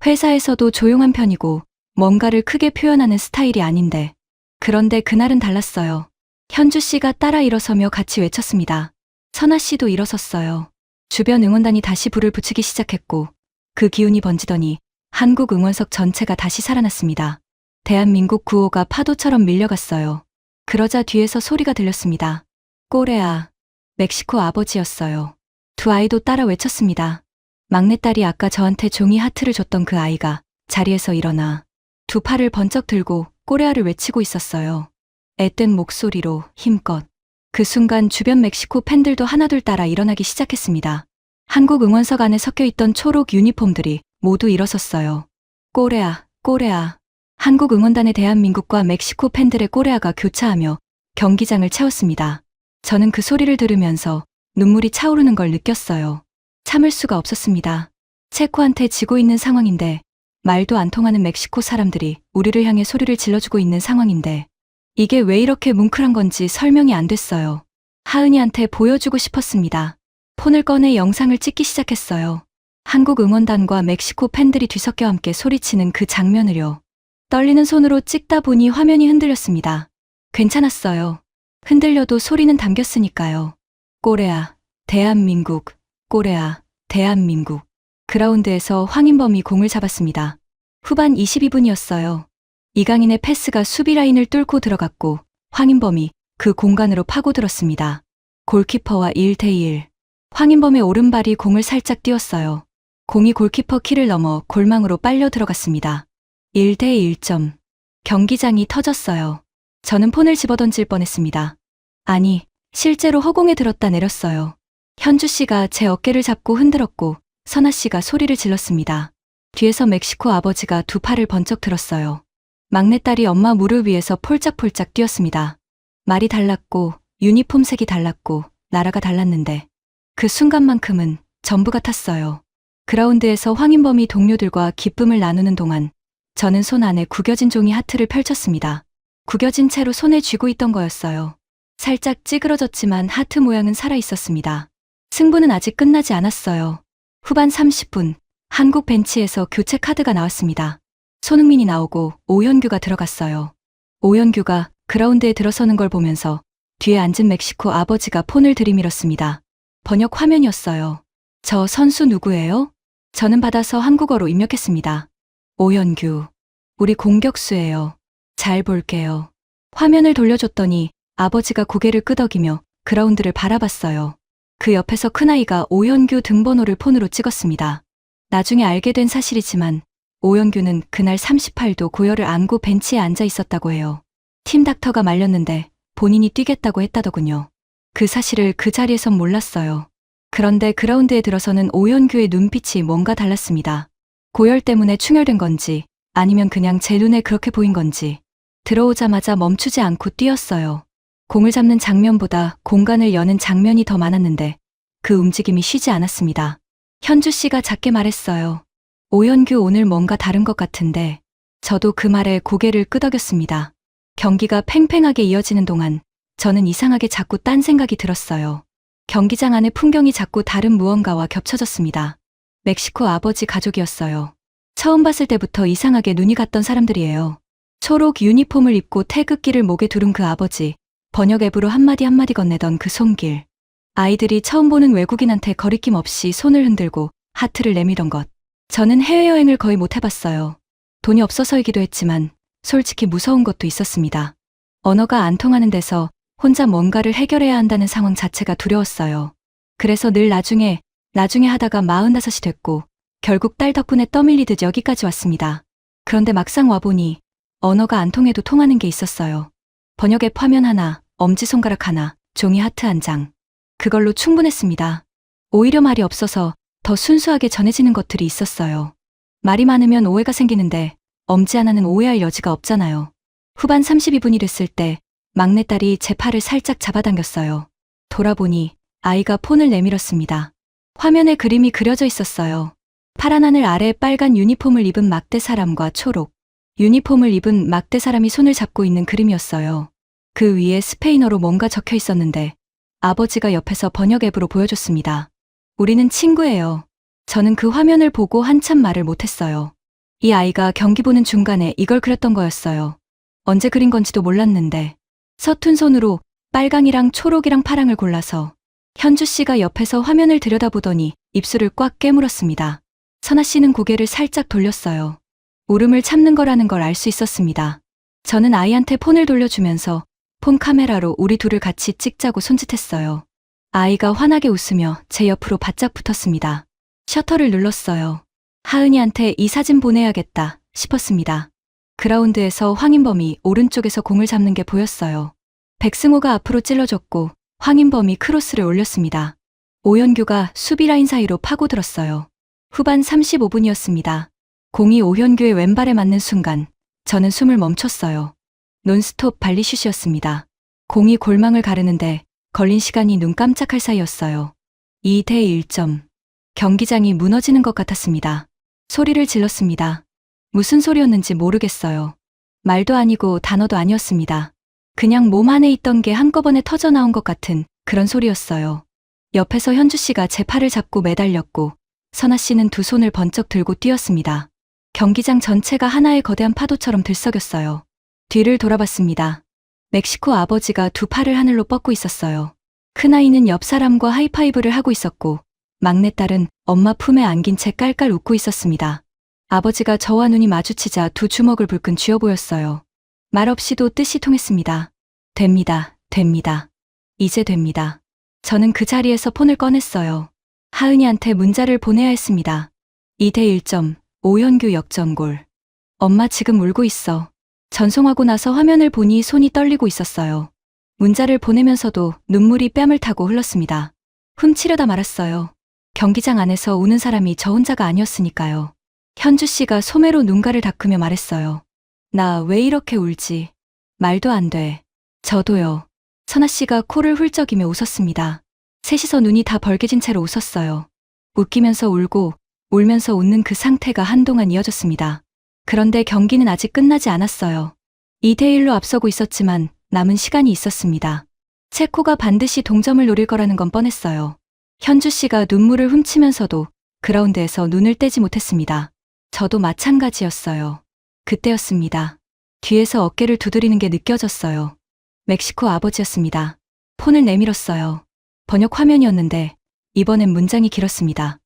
회사에서도 조용한 편이고 뭔가를 크게 표현하는 스타일이 아닌데. 그런데 그날은 달랐어요. 현주 씨가 따라 일어서며 같이 외쳤습니다. 선아 씨도 일어섰어요. 주변 응원단이 다시 불을 붙이기 시작했고 그 기운이 번지더니 한국 응원석 전체가 다시 살아났습니다. 대한민국 구호가 파도처럼 밀려갔어요. 그러자 뒤에서 소리가 들렸습니다. 꼬레아. 멕시코 아버지였어요. 두 아이도 따라 외쳤습니다. 막내딸이 아까 저한테 종이 하트를 줬던 그 아이가 자리에서 일어나 두 팔을 번쩍 들고 꼬레아를 외치고 있었어요. 앳된 목소리로 힘껏. 그 순간 주변 멕시코 팬들도 하나둘 따라 일어나기 시작했습니다. 한국 응원석 안에 섞여 있던 초록 유니폼들이 모두 일어섰어요. 꼬레아, 꼬레아. 한국 응원단의 대한민국과 멕시코 팬들의 꼬레아가 교차하며 경기장을 채웠습니다. 저는 그 소리를 들으면서 눈물이 차오르는 걸 느꼈어요. 참을 수가 없었습니다. 체코한테 지고 있는 상황인데 말도 안 통하는 멕시코 사람들이 우리를 향해 소리를 질러주고 있는 상황인데 이게 왜 이렇게 뭉클한 건지 설명이 안 됐어요. 하은이한테 보여주고 싶었습니다. 폰을 꺼내 영상을 찍기 시작했어요. 한국 응원단과 멕시코 팬들이 뒤섞여 함께 소리치는 그 장면을요. 떨리는 손으로 찍다 보니 화면이 흔들렸습니다. 괜찮았어요. 흔들려도 소리는 담겼으니까요. 꼬레아, 대한민국, 꼬레아, 대한민국. 그라운드에서 황인범이 공을 잡았습니다. 후반 22분이었어요. 이강인의 패스가 수비 라인을 뚫고 들어갔고 황인범이 그 공간으로 파고들었습니다. 골키퍼와 1대1. 황인범의 오른발이 공을 살짝 띄웠어요. 공이 골키퍼 키를 넘어 골망으로 빨려 들어갔습니다. 1대 1점. 경기장이 터졌어요. 저는 폰을 집어던질 뻔했습니다. 아니, 실제로 허공에 들었다 내렸어요. 현주 씨가 제 어깨를 잡고 흔들었고 선아 씨가 소리를 질렀습니다. 뒤에서 멕시코 아버지가 두 팔을 번쩍 들었어요. 막내딸이 엄마 무릎 위에서 폴짝폴짝 뛰었습니다. 말이 달랐고 유니폼 색이 달랐고 나라가 달랐는데 그 순간만큼은 전부 같았어요. 그라운드에서 황인범이 동료들과 기쁨을 나누는 동안 저는 손 안에 구겨진 종이 하트를 펼쳤습니다. 구겨진 채로 손에 쥐고 있던 거였어요. 살짝 찌그러졌지만 하트 모양은 살아있었습니다. 승부는 아직 끝나지 않았어요. 후반 30분, 한국 벤치에서 교체 카드가 나왔습니다. 손흥민이 나오고 오현규가 들어갔어요. 오현규가 그라운드에 들어서는 걸 보면서 뒤에 앉은 멕시코 아버지가 폰을 들이밀었습니다. 번역 화면이었어요. 저 선수 누구예요? 저는 받아서 한국어로 입력했습니다. 오현규. 우리 공격수예요. 잘 볼게요. 화면을 돌려줬더니 아버지가 고개를 끄덕이며 그라운드를 바라봤어요. 그 옆에서 큰아이가 오현규 등번호를 폰으로 찍었습니다. 나중에 알게 된 사실이지만 오현규는 그날 38도 고열을 안고 벤치에 앉아 있었다고 해요. 팀 닥터가 말렸는데 본인이 뛰겠다고 했다더군요. 그 사실을 그 자리에선 몰랐어요. 그런데 그라운드에 들어서는 오현규의 눈빛이 뭔가 달랐습니다. 고열 때문에 충혈된 건지 아니면 그냥 제 눈에 그렇게 보인 건지 들어오자마자 멈추지 않고 뛰었어요. 공을 잡는 장면보다 공간을 여는 장면이 더 많았는데 그 움직임이 쉬지 않았습니다. 현주 씨가 작게 말했어요. 오현규 오늘 뭔가 다른 것 같은데 저도 그 말에 고개를 끄덕였습니다. 경기가 팽팽하게 이어지는 동안 저는 이상하게 자꾸 딴 생각이 들었어요. 경기장 안의 풍경이 자꾸 다른 무언가와 겹쳐졌습니다. 멕시코 아버지 가족이었어요. 처음 봤을 때부터 이상하게 눈이 갔던 사람들이에요. 초록 유니폼을 입고 태극기를 목에 두른 그 아버지, 번역 앱으로 한마디 한마디 건네던 그 손길. 아이들이 처음 보는 외국인한테 거리낌 없이 손을 흔들고 하트를 내밀던 것. 저는 해외여행을 거의 못 해봤어요. 돈이 없어서이기도 했지만 솔직히 무서운 것도 있었습니다. 언어가 안 통하는 데서 혼자 뭔가를 해결해야 한다는 상황 자체가 두려웠어요. 그래서 늘 나중에 하다가 45이 됐고 결국 딸 덕분에 떠밀리듯 여기까지 왔습니다. 그런데 막상 와보니 언어가 안 통해도 통하는 게 있었어요. 번역 앱 화면 하나, 엄지손가락 하나, 종이 하트 한 장. 그걸로 충분했습니다. 오히려 말이 없어서 더 순수하게 전해지는 것들이 있었어요. 말이 많으면 오해가 생기는데 엄지 하나는 오해할 여지가 없잖아요. 후반 32분이 됐을 때 막내딸이 제 팔을 살짝 잡아당겼어요. 돌아보니 아이가 폰을 내밀었습니다. 화면에 그림이 그려져 있었어요. 파란 하늘 아래 빨간 유니폼을 입은 막대 사람과 초록 유니폼을 입은 막대 사람이 손을 잡고 있는 그림이었어요. 그 위에 스페인어로 뭔가 적혀 있었는데 아버지가 옆에서 번역 앱으로 보여줬습니다. 우리는 친구예요. 저는 그 화면을 보고 한참 말을 못했어요. 이 아이가 경기 보는 중간에 이걸 그렸던 거였어요. 언제 그린 건지도 몰랐는데 서툰 손으로 빨강이랑 초록이랑 파랑을 골라서 현주 씨가 옆에서 화면을 들여다보더니 입술을 꽉 깨물었습니다. 선아 씨는 고개를 살짝 돌렸어요. 울음을 참는 거라는 걸 알 수 있었습니다. 저는 아이한테 폰을 돌려주면서 폰 카메라로 우리 둘을 같이 찍자고 손짓했어요. 아이가 환하게 웃으며 제 옆으로 바짝 붙었습니다. 셔터를 눌렀어요. 하은이한테 이 사진 보내야겠다 싶었습니다. 그라운드에서 황인범이 오른쪽에서 공을 잡는 게 보였어요. 백승호가 앞으로 찔러줬고 황인범이 크로스를 올렸습니다. 오현규가 수비 라인 사이로 파고들었어요. 후반 35분이었습니다. 공이 오현규의 왼발에 맞는 순간 저는 숨을 멈췄어요. 논스톱 발리슛이었습니다. 공이 골망을 가르는데 걸린 시간이 눈 깜짝할 사이였어요. 2대 1점. 경기장이 무너지는 것 같았습니다. 소리를 질렀습니다. 무슨 소리였는지 모르겠어요. 말도 아니고 단어도 아니었습니다. 그냥 몸 안에 있던 게 한꺼번에 터져나온 것 같은 그런 소리였어요. 옆에서 현주 씨가 제 팔을 잡고 매달렸고 선아 씨는 두 손을 번쩍 들고 뛰었습니다. 경기장 전체가 하나의 거대한 파도처럼 들썩였어요. 뒤를 돌아봤습니다. 멕시코 아버지가 두 팔을 하늘로 뻗고 있었어요. 큰아이는 옆 사람과 하이파이브를 하고 있었고 막내딸은 엄마 품에 안긴 채 깔깔 웃고 있었습니다. 아버지가 저와 눈이 마주치자 두 주먹을 불끈 쥐어 보였어요. 말없이도 뜻이 통했습니다. 됩니다. 이제 됩니다. 저는 그 자리에서 폰을 꺼냈어요. 하은이한테 문자를 보내야 했습니다. 2대 1점, 오현규 역전골. 엄마 지금 울고 있어. 전송하고 나서 화면을 보니 손이 떨리고 있었어요. 문자를 보내면서도 눈물이 뺨을 타고 흘렀습니다. 훔치려다 말았어요. 경기장 안에서 우는 사람이 저 혼자가 아니었으니까요. 현주 씨가 소매로 눈가를 닦으며 말했어요. 나 왜 이렇게 울지? 말도 안 돼. 저도요. 선아 씨가 코를 훌쩍이며 웃었습니다. 셋이서 눈이 다 벌개진 채로 웃었어요. 웃기면서 울고 울면서 웃는 그 상태가 한동안 이어졌습니다. 그런데 경기는 아직 끝나지 않았어요. 2대 1로 앞서고 있었지만 남은 시간이 있었습니다. 체코가 반드시 동점을 노릴 거라는 건 뻔했어요. 현주 씨가 눈물을 훔치면서도 그라운드에서 눈을 떼지 못했습니다. 저도 마찬가지였어요. 그때였습니다. 뒤에서 어깨를 두드리는 게 느껴졌어요. 멕시코 아버지였습니다. 폰을 내밀었어요. 번역 화면이었는데 이번엔 문장이 길었습니다.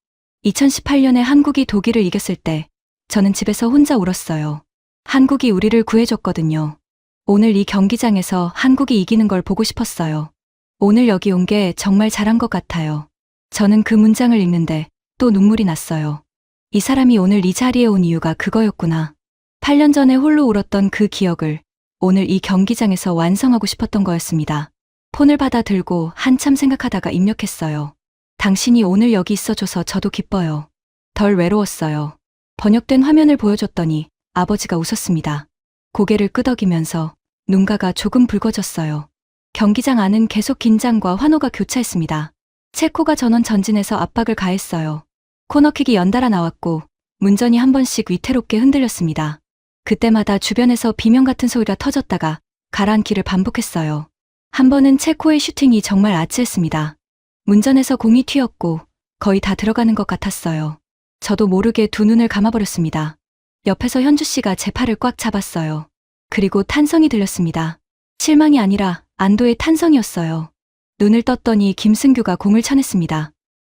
2018년에 한국이 독일을 이겼을 때 저는 집에서 혼자 울었어요. 한국이 우리를 구해줬거든요. 오늘 이 경기장에서 한국이 이기는 걸 보고 싶었어요. 오늘 여기 온 게 정말 잘한 것 같아요. 저는 그 문장을 읽는데 또 눈물이 났어요. 이 사람이 오늘 이 자리에 온 이유가 그거였구나. 8년 전에 홀로 울었던 그 기억을 오늘 이 경기장에서 완성하고 싶었던 거였습니다. 폰을 받아 들고 한참 생각하다가 입력했어요. 당신이 오늘 여기 있어줘서 저도 기뻐요. 덜 외로웠어요. 번역된 화면을 보여줬더니 아버지가 웃었습니다. 고개를 끄덕이면서 눈가가 조금 붉어졌어요. 경기장 안은 계속 긴장과 환호가 교차했습니다. 체코가 전원 전진해서 압박을 가했어요. 코너킥이 연달아 나왔고 문전이 한 번씩 위태롭게 흔들렸습니다. 그때마다 주변에서 비명 같은 소리가 터졌다가 가라앉기를 반복했어요. 한 번은 체코의 슈팅이 정말 아찔했습니다. 문전에서 공이 튀었고 거의 다 들어가는 것 같았어요. 저도 모르게 두 눈을 감아버렸습니다. 옆에서 현주 씨가 제 팔을 꽉 잡았어요. 그리고 탄성이 들렸습니다. 실망이 아니라 안도의 탄성이었어요. 눈을 떴더니 김승규가 공을 쳐냈습니다.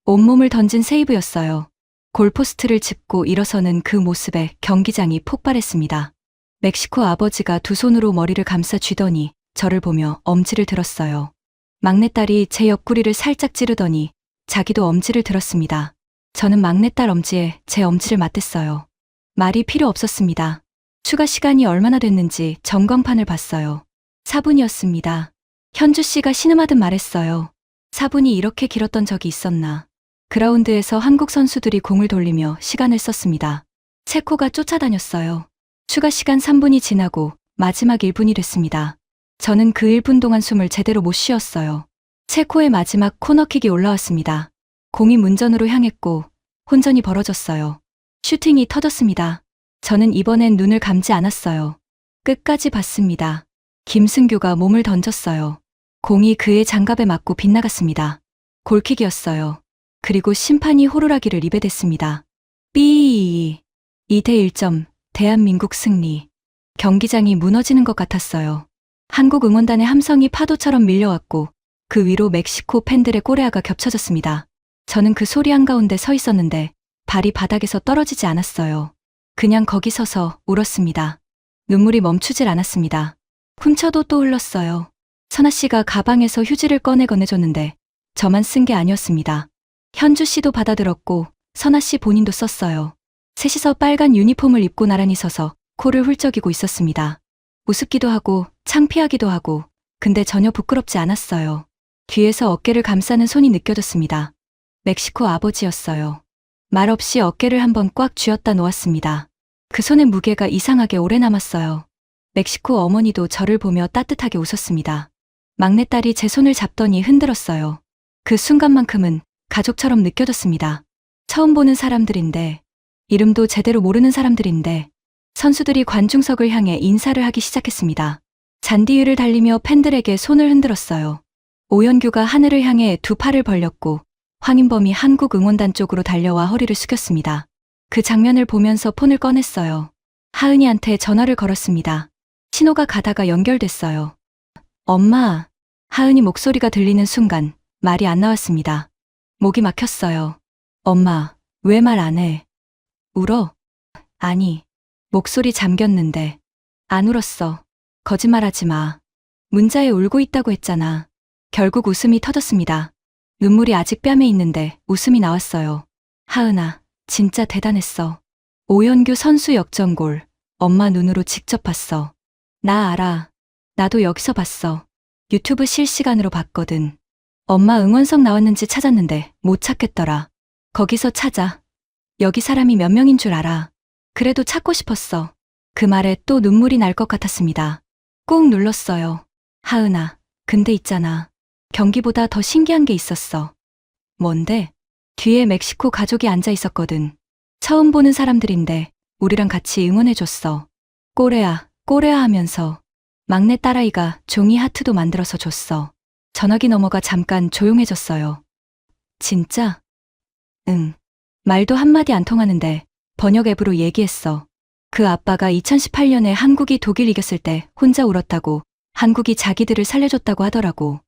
온몸을 던진 세이브였어요. 골포스트를 짚고 일어서는 그 모습에 경기장이 폭발했습니다. 멕시코 아버지가 두 손으로 머리를 감싸 쥐더니 저를 보며 엄지를 들었어요. 막내딸이 제 옆구리를 살짝 찌르더니 자기도 엄지를 들었습니다. 저는 막내딸 엄지에 제 엄지를 맞댔어요. 말이 필요 없었습니다. 추가 시간이 얼마나 됐는지 전광판을 봤어요. 4분이었습니다. 현주 씨가 신음하듯 말했어요. 4분이 이렇게 길었던 적이 있었나. 그라운드에서 한국 선수들이 공을 돌리며 시간을 썼습니다. 체코가 쫓아다녔어요. 추가 시간 3분이 지나고 마지막 1분이 됐습니다. 저는 그 1분 동안 숨을 제대로 못 쉬었어요. 체코의 마지막 코너킥이 올라왔습니다. 공이 문전으로 향했고 혼전이 벌어졌어요. 슈팅이 터졌습니다. 저는 이번엔 눈을 감지 않았어요. 끝까지 봤습니다. 김승규가 몸을 던졌어요. 공이 그의 장갑에 맞고 빗나갔습니다. 골킥이었어요. 그리고 심판이 호루라기를 입에 댔습니다. 삐 2대 1점, 대한민국 승리. 경기장이 무너지는 것 같았어요. 한국 응원단의 함성이 파도처럼 밀려왔고 그 위로 멕시코 팬들의 꼬레아가 겹쳐졌습니다. 저는 그 소리 한가운데 서 있었는데 발이 바닥에서 떨어지지 않았어요. 그냥 거기 서서 울었습니다. 눈물이 멈추질 않았습니다. 훔쳐도 또 흘렀어요. 선아 씨가 가방에서 휴지를 꺼내 건네줬는데 저만 쓴 게 아니었습니다. 현주 씨도 받아들었고 선아 씨 본인도 썼어요. 셋이서 빨간 유니폼을 입고 나란히 서서 코를 훌쩍이고 있었습니다. 우습기도 하고 창피하기도 하고 근데 전혀 부끄럽지 않았어요. 뒤에서 어깨를 감싸는 손이 느껴졌습니다. 멕시코 아버지였어요. 말없이 어깨를 한번 꽉 쥐었다 놓았습니다. 그 손의 무게가 이상하게 오래 남았어요. 멕시코 어머니도 저를 보며 따뜻하게 웃었습니다. 막내딸이 제 손을 잡더니 흔들었어요. 그 순간만큼은 가족처럼 느껴졌습니다. 처음 보는 사람들인데, 이름도 제대로 모르는 사람들인데, 선수들이 관중석을 향해 인사를 하기 시작했습니다. 잔디 위를 달리며 팬들에게 손을 흔들었어요. 오연규가 하늘을 향해 두 팔을 벌렸고 황인범이 한국 응원단 쪽으로 달려와 허리를 숙였습니다. 그 장면을 보면서 폰을 꺼냈어요. 하은이한테 전화를 걸었습니다. 신호가 가다가 연결됐어요. 엄마. 하은이 목소리가 들리는 순간 말이 안 나왔습니다. 목이 막혔어요. 엄마, 왜 말 안 해? 울어? 아니, 목소리 잠겼는데. 안 울었어. 거짓말하지 마. 문자에 울고 있다고 했잖아. 결국 웃음이 터졌습니다. 눈물이 아직 뺨에 있는데 웃음이 나왔어요. 하은아, 진짜 대단했어. 오연규 선수 역전골, 엄마 눈으로 직접 봤어. 나 알아. 나도 여기서 봤어. 유튜브 실시간으로 봤거든. 엄마 응원석 나왔는지 찾았는데 못 찾겠더라. 거기서 찾아. 여기 사람이 몇 명인 줄 알아. 그래도 찾고 싶었어. 그 말에 또 눈물이 날 것 같았습니다. 꾹 눌렀어요. 하은아, 근데 있잖아. 경기보다 더 신기한 게 있었어. 뭔데? 뒤에 멕시코 가족이 앉아 있었거든. 처음 보는 사람들인데 우리랑 같이 응원해줬어. 꼬레아, 꼬레아 하면서 막내 딸아이가 종이 하트도 만들어서 줬어. 전화기 너머가 잠깐 조용해졌어요. 진짜? 응. 말도 한마디 안 통하는데 번역 앱으로 얘기했어. 그 아빠가 2018년에 한국이 독일 이겼을 때 혼자 울었다고, 한국이 자기들을 살려줬다고 하더라고.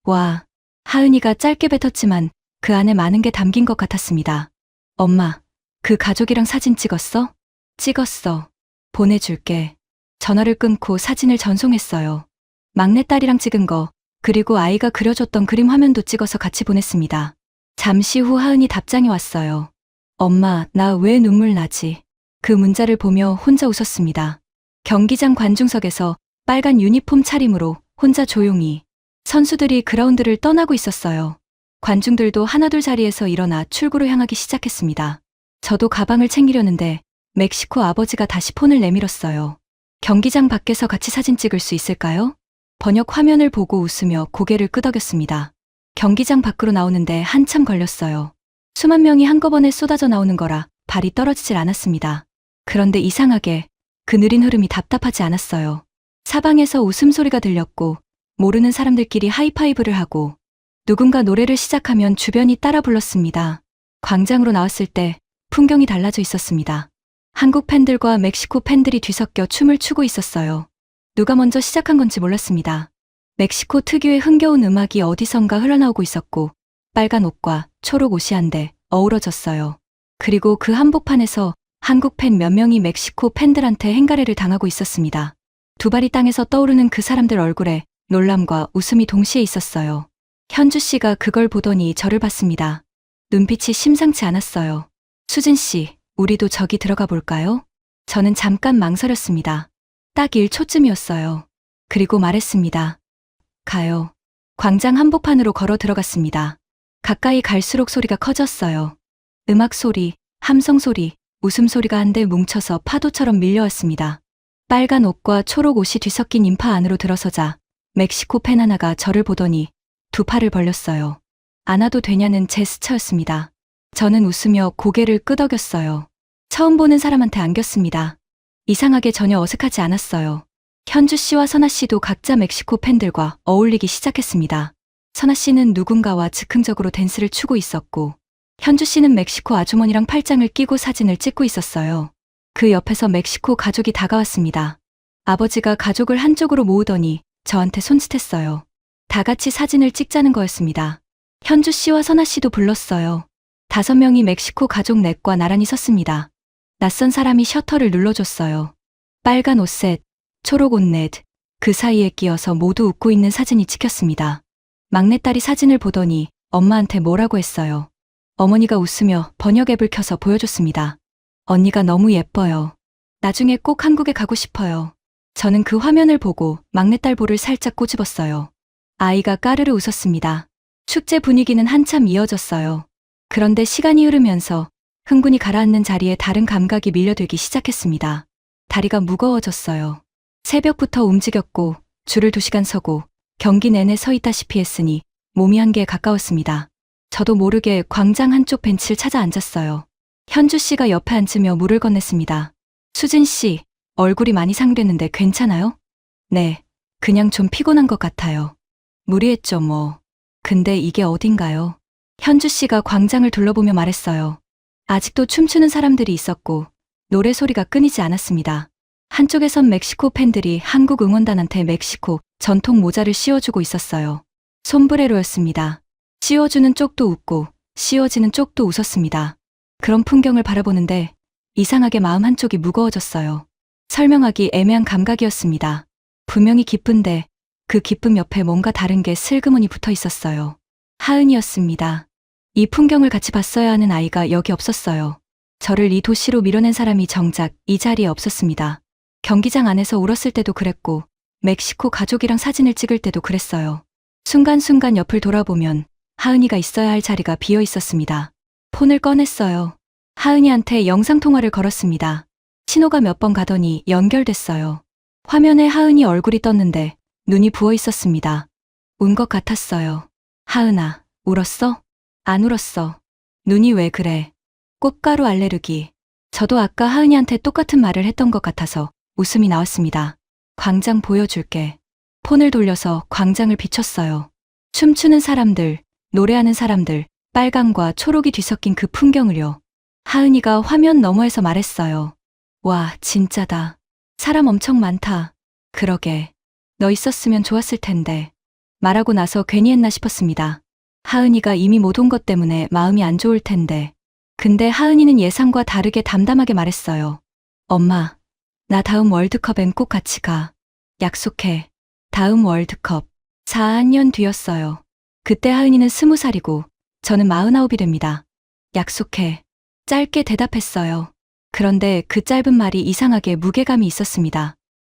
와, 하은이가 짧게 뱉었지만 그 안에 많은 게 담긴 것 같았습니다. 엄마, 그 가족이랑 사진 찍었어? 찍었어. 보내줄게. 전화를 끊고 사진을 전송했어요. 막내딸이랑 찍은 거, 그리고 아이가 그려줬던 그림 화면도 찍어서 같이 보냈습니다. 잠시 후 하은이 답장이 왔어요. 엄마, 나 왜 눈물 나지? 그 문자를 보며 혼자 웃었습니다. 경기장 관중석에서 빨간 유니폼 차림으로 혼자 조용히 선수들이 그라운드를 떠나고 있었어요. 관중들도 하나둘 자리에서 일어나 출구로 향하기 시작했습니다. 저도 가방을 챙기려는데 멕시코 아버지가 다시 폰을 내밀었어요. 경기장 밖에서 같이 사진 찍을 수 있을까요? 번역 화면을 보고 웃으며 고개를 끄덕였습니다. 경기장 밖으로 나오는데 한참 걸렸어요. 수만 명이 한꺼번에 쏟아져 나오는 거라 발이 떨어지질 않았습니다. 그런데 이상하게 그 느린 흐름이 답답하지 않았어요. 사방에서 웃음소리가 들렸고 모르는 사람들끼리 하이파이브를 하고 누군가 노래를 시작하면 주변이 따라 불렀습니다. 광장으로 나왔을 때 풍경이 달라져 있었습니다. 한국 팬들과 멕시코 팬들이 뒤섞여 춤을 추고 있었어요. 누가 먼저 시작한 건지 몰랐습니다. 멕시코 특유의 흥겨운 음악이 어디선가 흘러나오고 있었고 빨간 옷과 초록 옷이 한데 어우러졌어요. 그리고 그 한복판에서 한국 팬 몇 명이 멕시코 팬들한테 행가래를 당하고 있었습니다. 두 발이 땅에서 떠오르는 그 사람들 얼굴에 놀람과 웃음이 동시에 있었어요. 현주 씨가 그걸 보더니 저를 봤습니다. 눈빛이 심상치 않았어요. 수진 씨, 우리도 저기 들어가 볼까요? 저는 잠깐 망설였습니다. 딱 1초쯤이었어요. 그리고 말했습니다. 가요. 광장 한복판으로 걸어 들어갔습니다. 가까이 갈수록 소리가 커졌어요. 음악 소리, 함성 소리, 웃음소리가 한데 뭉쳐서 파도처럼 밀려왔습니다. 빨간 옷과 초록 옷이 뒤섞인 인파 안으로 들어서자 멕시코 팬 하나가 저를 보더니 두 팔을 벌렸어요. 안아도 되냐는 제스처였습니다. 저는 웃으며 고개를 끄덕였어요. 처음 보는 사람한테 안겼습니다. 이상하게 전혀 어색하지 않았어요. 현주 씨와 선아 씨도 각자 멕시코 팬들과 어울리기 시작했습니다. 선아 씨는 누군가와 즉흥적으로 댄스를 추고 있었고 현주 씨는 멕시코 아주머니랑 팔짱을 끼고 사진을 찍고 있었어요. 그 옆에서 멕시코 가족이 다가왔습니다. 아버지가 가족을 한쪽으로 모으더니 저한테 손짓했어요. 다 같이 사진을 찍자는 거였습니다. 현주 씨와 선아 씨도 불렀어요. 5명이 멕시코 가족 넷과 나란히 섰습니다. 낯선 사람이 셔터를 눌러줬어요. 빨간 옷 셋, 초록 옷 넷, 그 사이에 끼어서 모두 웃고 있는 사진이 찍혔습니다. 막내딸이 사진을 보더니 엄마한테 뭐라고 했어요. 어머니가 웃으며 번역 앱을 켜서 보여줬습니다. 언니가 너무 예뻐요. 나중에 꼭 한국에 가고 싶어요. 저는 그 화면을 보고 막내딸 볼을 살짝 꼬집었어요. 아이가 까르르 웃었습니다. 축제 분위기는 한참 이어졌어요. 그런데 시간이 흐르면서 흥분이 가라앉는 자리에 다른 감각이 밀려들기 시작했습니다. 다리가 무거워졌어요. 새벽부터 움직였고 줄을 2시간 서고 경기 내내 서 있다시피 했으니 몸이 한계에 가까웠습니다. 저도 모르게 광장 한쪽 벤치를 찾아 앉았어요. 현주 씨가 옆에 앉으며 물을 건넸습니다. 수진 씨, 얼굴이 많이 상됐는데 괜찮아요? 네, 그냥 좀 피곤한 것 같아요. 무리했죠 뭐. 근데 이게 어딘가요? 현주 씨가 광장을 둘러보며 말했어요. 아직도 춤추는 사람들이 있었고 노래 소리가 끊이지 않았습니다. 한쪽에선 멕시코 팬들이 한국 응원단한테 멕시코 전통 모자를 씌워주고 있었어요. 솜브레로였습니다. 씌워주는 쪽도 웃고 씌워지는 쪽도 웃었습니다. 그런 풍경을 바라보는데 이상하게 마음 한쪽이 무거워졌어요. 설명하기 애매한 감각이었습니다. 분명히 기쁜데 그 기쁨 옆에 뭔가 다른 게 슬그머니 붙어 있었어요. 하은이었습니다. 이 풍경을 같이 봤어야 하는 아이가 여기 없었어요. 저를 이 도시로 밀어낸 사람이 정작 이 자리에 없었습니다. 경기장 안에서 울었을 때도 그랬고 멕시코 가족이랑 사진을 찍을 때도 그랬어요. 순간순간 옆을 돌아보면 하은이가 있어야 할 자리가 비어 있었습니다. 폰을 꺼냈어요. 하은이한테 영상통화를 걸었습니다. 신호가 몇 번 가더니 연결됐어요. 화면에 하은이 얼굴이 떴는데 눈이 부어 있었습니다. 운 것 같았어요. 하은아, 울었어? 안 울었어. 눈이 왜 그래? 꽃가루 알레르기. 저도 아까 하은이한테 똑같은 말을 했던 것 같아서 웃음이 나왔습니다. 광장 보여줄게. 폰을 돌려서 광장을 비췄어요. 춤추는 사람들, 노래하는 사람들, 빨강과 초록이 뒤섞인 그 풍경을요. 하은이가 화면 너머에서 말했어요. 와, 진짜다. 사람 엄청 많다. 그러게. 너 있었으면 좋았을 텐데. 말하고 나서 괜히 했나 싶었습니다. 하은이가 이미 못 온 것 때문에 마음이 안 좋을 텐데. 근데 하은이는 예상과 다르게 담담하게 말했어요. 엄마, 나 다음 월드컵엔 꼭 같이 가. 약속해. 다음 월드컵. 4년 뒤였어요. 그때 하은이는 20살이고 저는 49이 됩니다. 약속해. 짧게 대답했어요. 그런데 그 짧은 말이 이상하게 무게감이 있었습니다.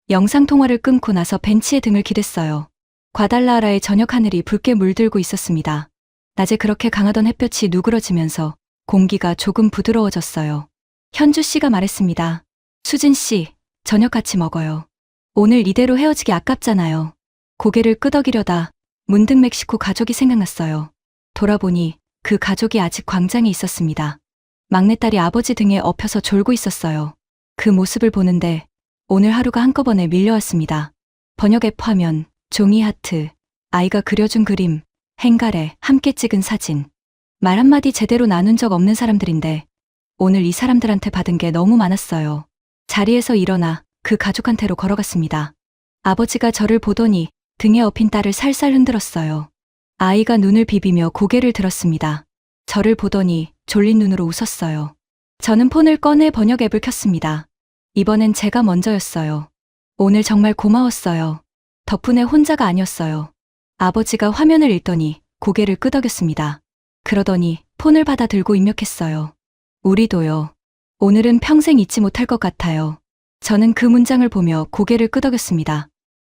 영상통화를 끊고 나서 벤치에 등을 기댔어요. 과달라하라의 저녁 하늘이 붉게 물들고 있었습니다. 낮에 그렇게 강하던 햇볕이 누그러지면서 공기가 조금 부드러워졌어요. 현주 씨가 말했습니다. 수진 씨, 저녁 같이 먹어요. 오늘 이대로 헤어지기 아깝잖아요. 고개를 끄덕이려다 문득 멕시코 가족이 생각났어요. 돌아보니 그 가족이 아직 광장에 있었습니다. 막내딸이 아버지 등에 엎혀서 졸고 있었어요. 그 모습을 보는데 오늘 하루가 한꺼번에 밀려왔습니다. 번역 앱 화면, 종이 하트, 아이가 그려준 그림, 행갈에 함께 찍은 사진. 말 한마디 제대로 나눈 적 없는 사람들인데 오늘 이 사람들한테 받은 게 너무 많았어요. 자리에서 일어나 그 가족한테로 걸어갔습니다. 아버지가 저를 보더니 등에 업힌 딸을 살살 흔들었어요. 아이가 눈을 비비며 고개를 들었습니다. 저를 보더니 졸린 눈으로 웃었어요. 저는 폰을 꺼내 번역 앱을 켰습니다. 이번엔 제가 먼저였어요. 오늘 정말 고마웠어요. 덕분에 혼자가 아니었어요. 아버지가 화면을 읽더니 고개를 끄덕였습니다. 그러더니 폰을 받아 들고 입력했어요. 우리도요. 오늘은 평생 잊지 못할 것 같아요. 저는 그 문장을 보며 고개를 끄덕였습니다.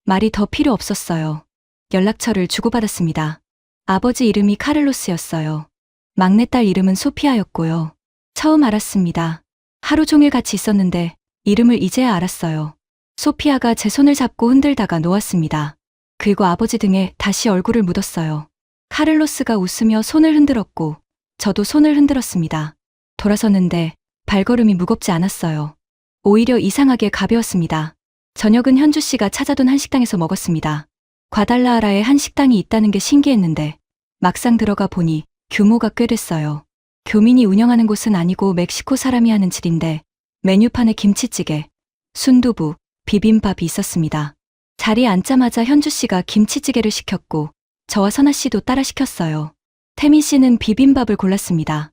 말이 더 필요 없었어요. 연락처를 주고받았습니다. 아버지 이름이 카를로스였어요. 막내딸 이름은 소피아였고요. 처음 알았습니다. 하루 종일 같이 있었는데 이름을 이제야 알았어요. 소피아가 제 손을 잡고 흔들다가 놓았습니다. 그리고 아버지 등에 다시 얼굴을 묻었어요. 카를로스가 웃으며 손을 흔들었고 저도 손을 흔들었습니다. 돌아섰는데 발걸음이 무겁지 않았어요. 오히려 이상하게 가벼웠습니다. 저녁은 현주 씨가 찾아둔 한식당에서 먹었습니다. 과달라하라에 한식당이 있다는 게 신기했는데 막상 들어가 보니 규모가 꽤 됐어요. 교민이 운영하는 곳은 아니고 멕시코 사람이 하는 집인데 메뉴판에 김치찌개, 순두부, 비빔밥이 있었습니다. 자리에 앉자마자 현주 씨가 김치찌개를 시켰고 저와 선아 씨도 따라 시켰어요. 태민 씨는 비빔밥을 골랐습니다.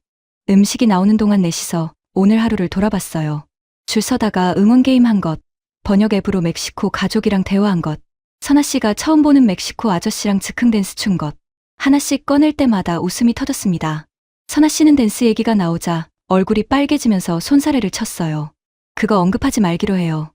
음식이 나오는 동안 넷이서 오늘 하루를 돌아봤어요. 줄 서다가 응원 게임 한 것, 번역 앱으로 멕시코 가족이랑 대화한 것, 선아 씨가 처음 보는 멕시코 아저씨랑 즉흥 댄스 춘 것, 하나씩 꺼낼 때마다 웃음이 터졌습니다. 선아 씨는 댄스 얘기가 나오자 얼굴이 빨개지면서 손사래를 쳤어요. 그거 언급하지 말기로 해요.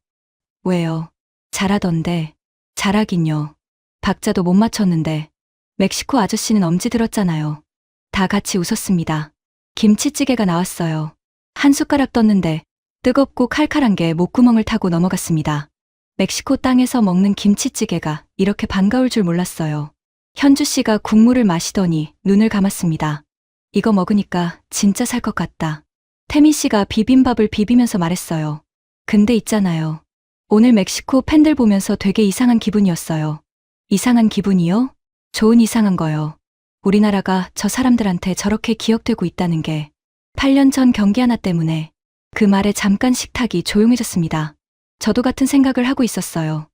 왜요? 잘하던데. 잘하긴요. 박자도 못 맞췄는데. 멕시코 아저씨는 엄지 들었잖아요. 다 같이 웃었습니다. 김치찌개가 나왔어요. 한 숟가락 떴는데 뜨겁고 칼칼한 게 목구멍을 타고 넘어갔습니다. 멕시코 땅에서 먹는 김치찌개가 이렇게 반가울 줄 몰랐어요. 현주 씨가 국물을 마시더니 눈을 감았습니다. 이거 먹으니까 진짜 살 것 같다. 태민 씨가 비빔밥을 비비면서 말했어요. 근데 있잖아요. 오늘 멕시코 팬들 보면서 되게 이상한 기분이었어요. 이상한 기분이요? 좋은 이상한 거요. 우리나라가 저 사람들한테 저렇게 기억되고 있다는 게 8년 전 경기 하나 때문에 그 말에 잠깐 식탁이 조용해졌습니다. 저도 같은 생각을 하고 있었어요.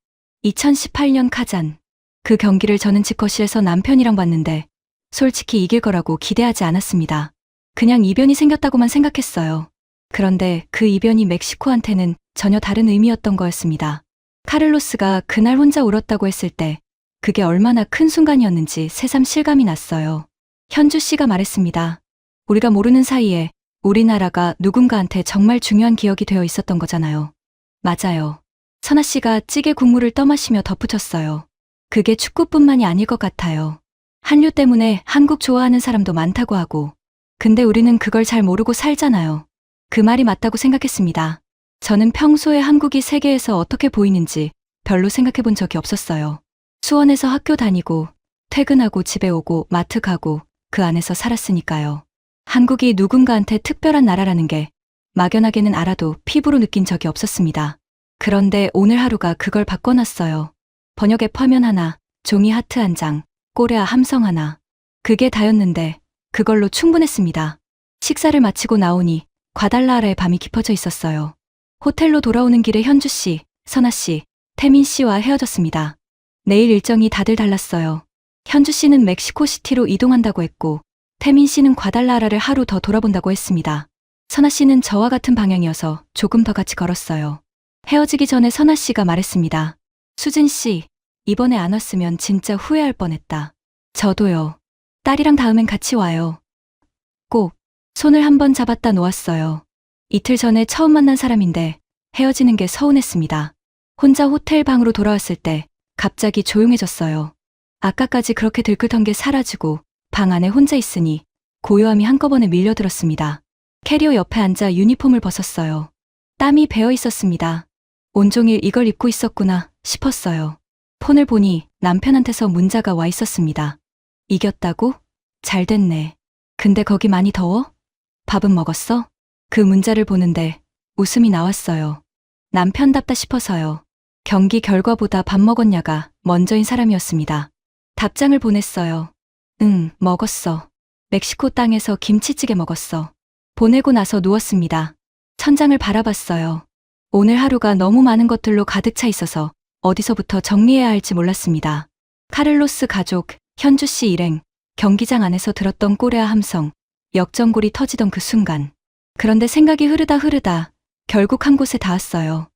2018년 카잔. 그 경기를 저는 집 거실에서 남편이랑 봤는데 솔직히 이길 거라고 기대하지 않았습니다. 그냥 이변이 생겼다고만 생각했어요. 그런데 그 이변이 멕시코한테는 전혀 다른 의미였던 거였습니다. 카를로스가 그날 혼자 울었다고 했을 때 그게 얼마나 큰 순간이었는지 새삼 실감이 났어요. 현주 씨가 말했습니다. 우리가 모르는 사이에 우리나라가 누군가한테 정말 중요한 기억이 되어 있었던 거잖아요. 맞아요. 선아 씨가 찌개 국물을 떠마시며 덧붙였어요. 그게 축구뿐만이 아닐 것 같아요. 한류 때문에 한국 좋아하는 사람도 많다고 하고, 근데 우리는 그걸 잘 모르고 살잖아요. 그 말이 맞다고 생각했습니다. 저는 평소에 한국이 세계에서 어떻게 보이는지 별로 생각해 본 적이 없었어요. 수원에서 학교 다니고, 퇴근하고 집에 오고 마트 가고 그 안에서 살았으니까요. 한국이 누군가한테 특별한 나라라는 게 막연하게는 알아도 피부로 느낀 적이 없었습니다. 그런데 오늘 하루가 그걸 바꿔놨어요. 번역 앱 화면 하나, 종이 하트 한 장, 꼬레아 함성 하나. 그게 다였는데 그걸로 충분했습니다. 식사를 마치고 나오니 과달라하라의 밤이 깊어져 있었어요. 호텔로 돌아오는 길에 현주 씨, 선아 씨, 태민 씨와 헤어졌습니다. 내일 일정이 다들 달랐어요. 현주 씨는 멕시코 시티로 이동한다고 했고 태민 씨는 과달라하라를 하루 더 돌아본다고 했습니다. 선아 씨는 저와 같은 방향이어서 조금 더 같이 걸었어요. 헤어지기 전에 선아 씨가 말했습니다. 수진 씨, 이번에 안 왔으면 진짜 후회할 뻔했다. 저도요. 딸이랑 다음엔 같이 와요. 꼭 손을 한번 잡았다 놓았어요. 이틀 전에 처음 만난 사람인데 헤어지는 게 서운했습니다. 혼자 호텔 방으로 돌아왔을 때 갑자기 조용해졌어요. 아까까지 그렇게 들끓던 게 사라지고 방 안에 혼자 있으니 고요함이 한꺼번에 밀려들었습니다. 캐리어 옆에 앉아 유니폼을 벗었어요. 땀이 배어 있었습니다. 온종일 이걸 입고 있었구나 싶었어요. 폰을 보니 남편한테서 문자가 와 있었습니다. 이겼다고? 잘 됐네. 근데 거기 많이 더워? 밥은 먹었어? 그 문자를 보는데 웃음이 나왔어요. 남편답다 싶어서요. 경기 결과보다 밥 먹었냐가 먼저인 사람이었습니다. 답장을 보냈어요. 응, 먹었어. 멕시코 땅에서 김치찌개 먹었어. 보내고 나서 누웠습니다. 천장을 바라봤어요. 오늘 하루가 너무 많은 것들로 가득 차 있어서 어디서부터 정리해야 할지 몰랐습니다. 카를로스 가족, 현주 씨 일행, 경기장 안에서 들었던 꼬레아 함성, 역전골이 터지던 그 순간. 그런데 생각이 흐르다 결국 한 곳에 닿았어요.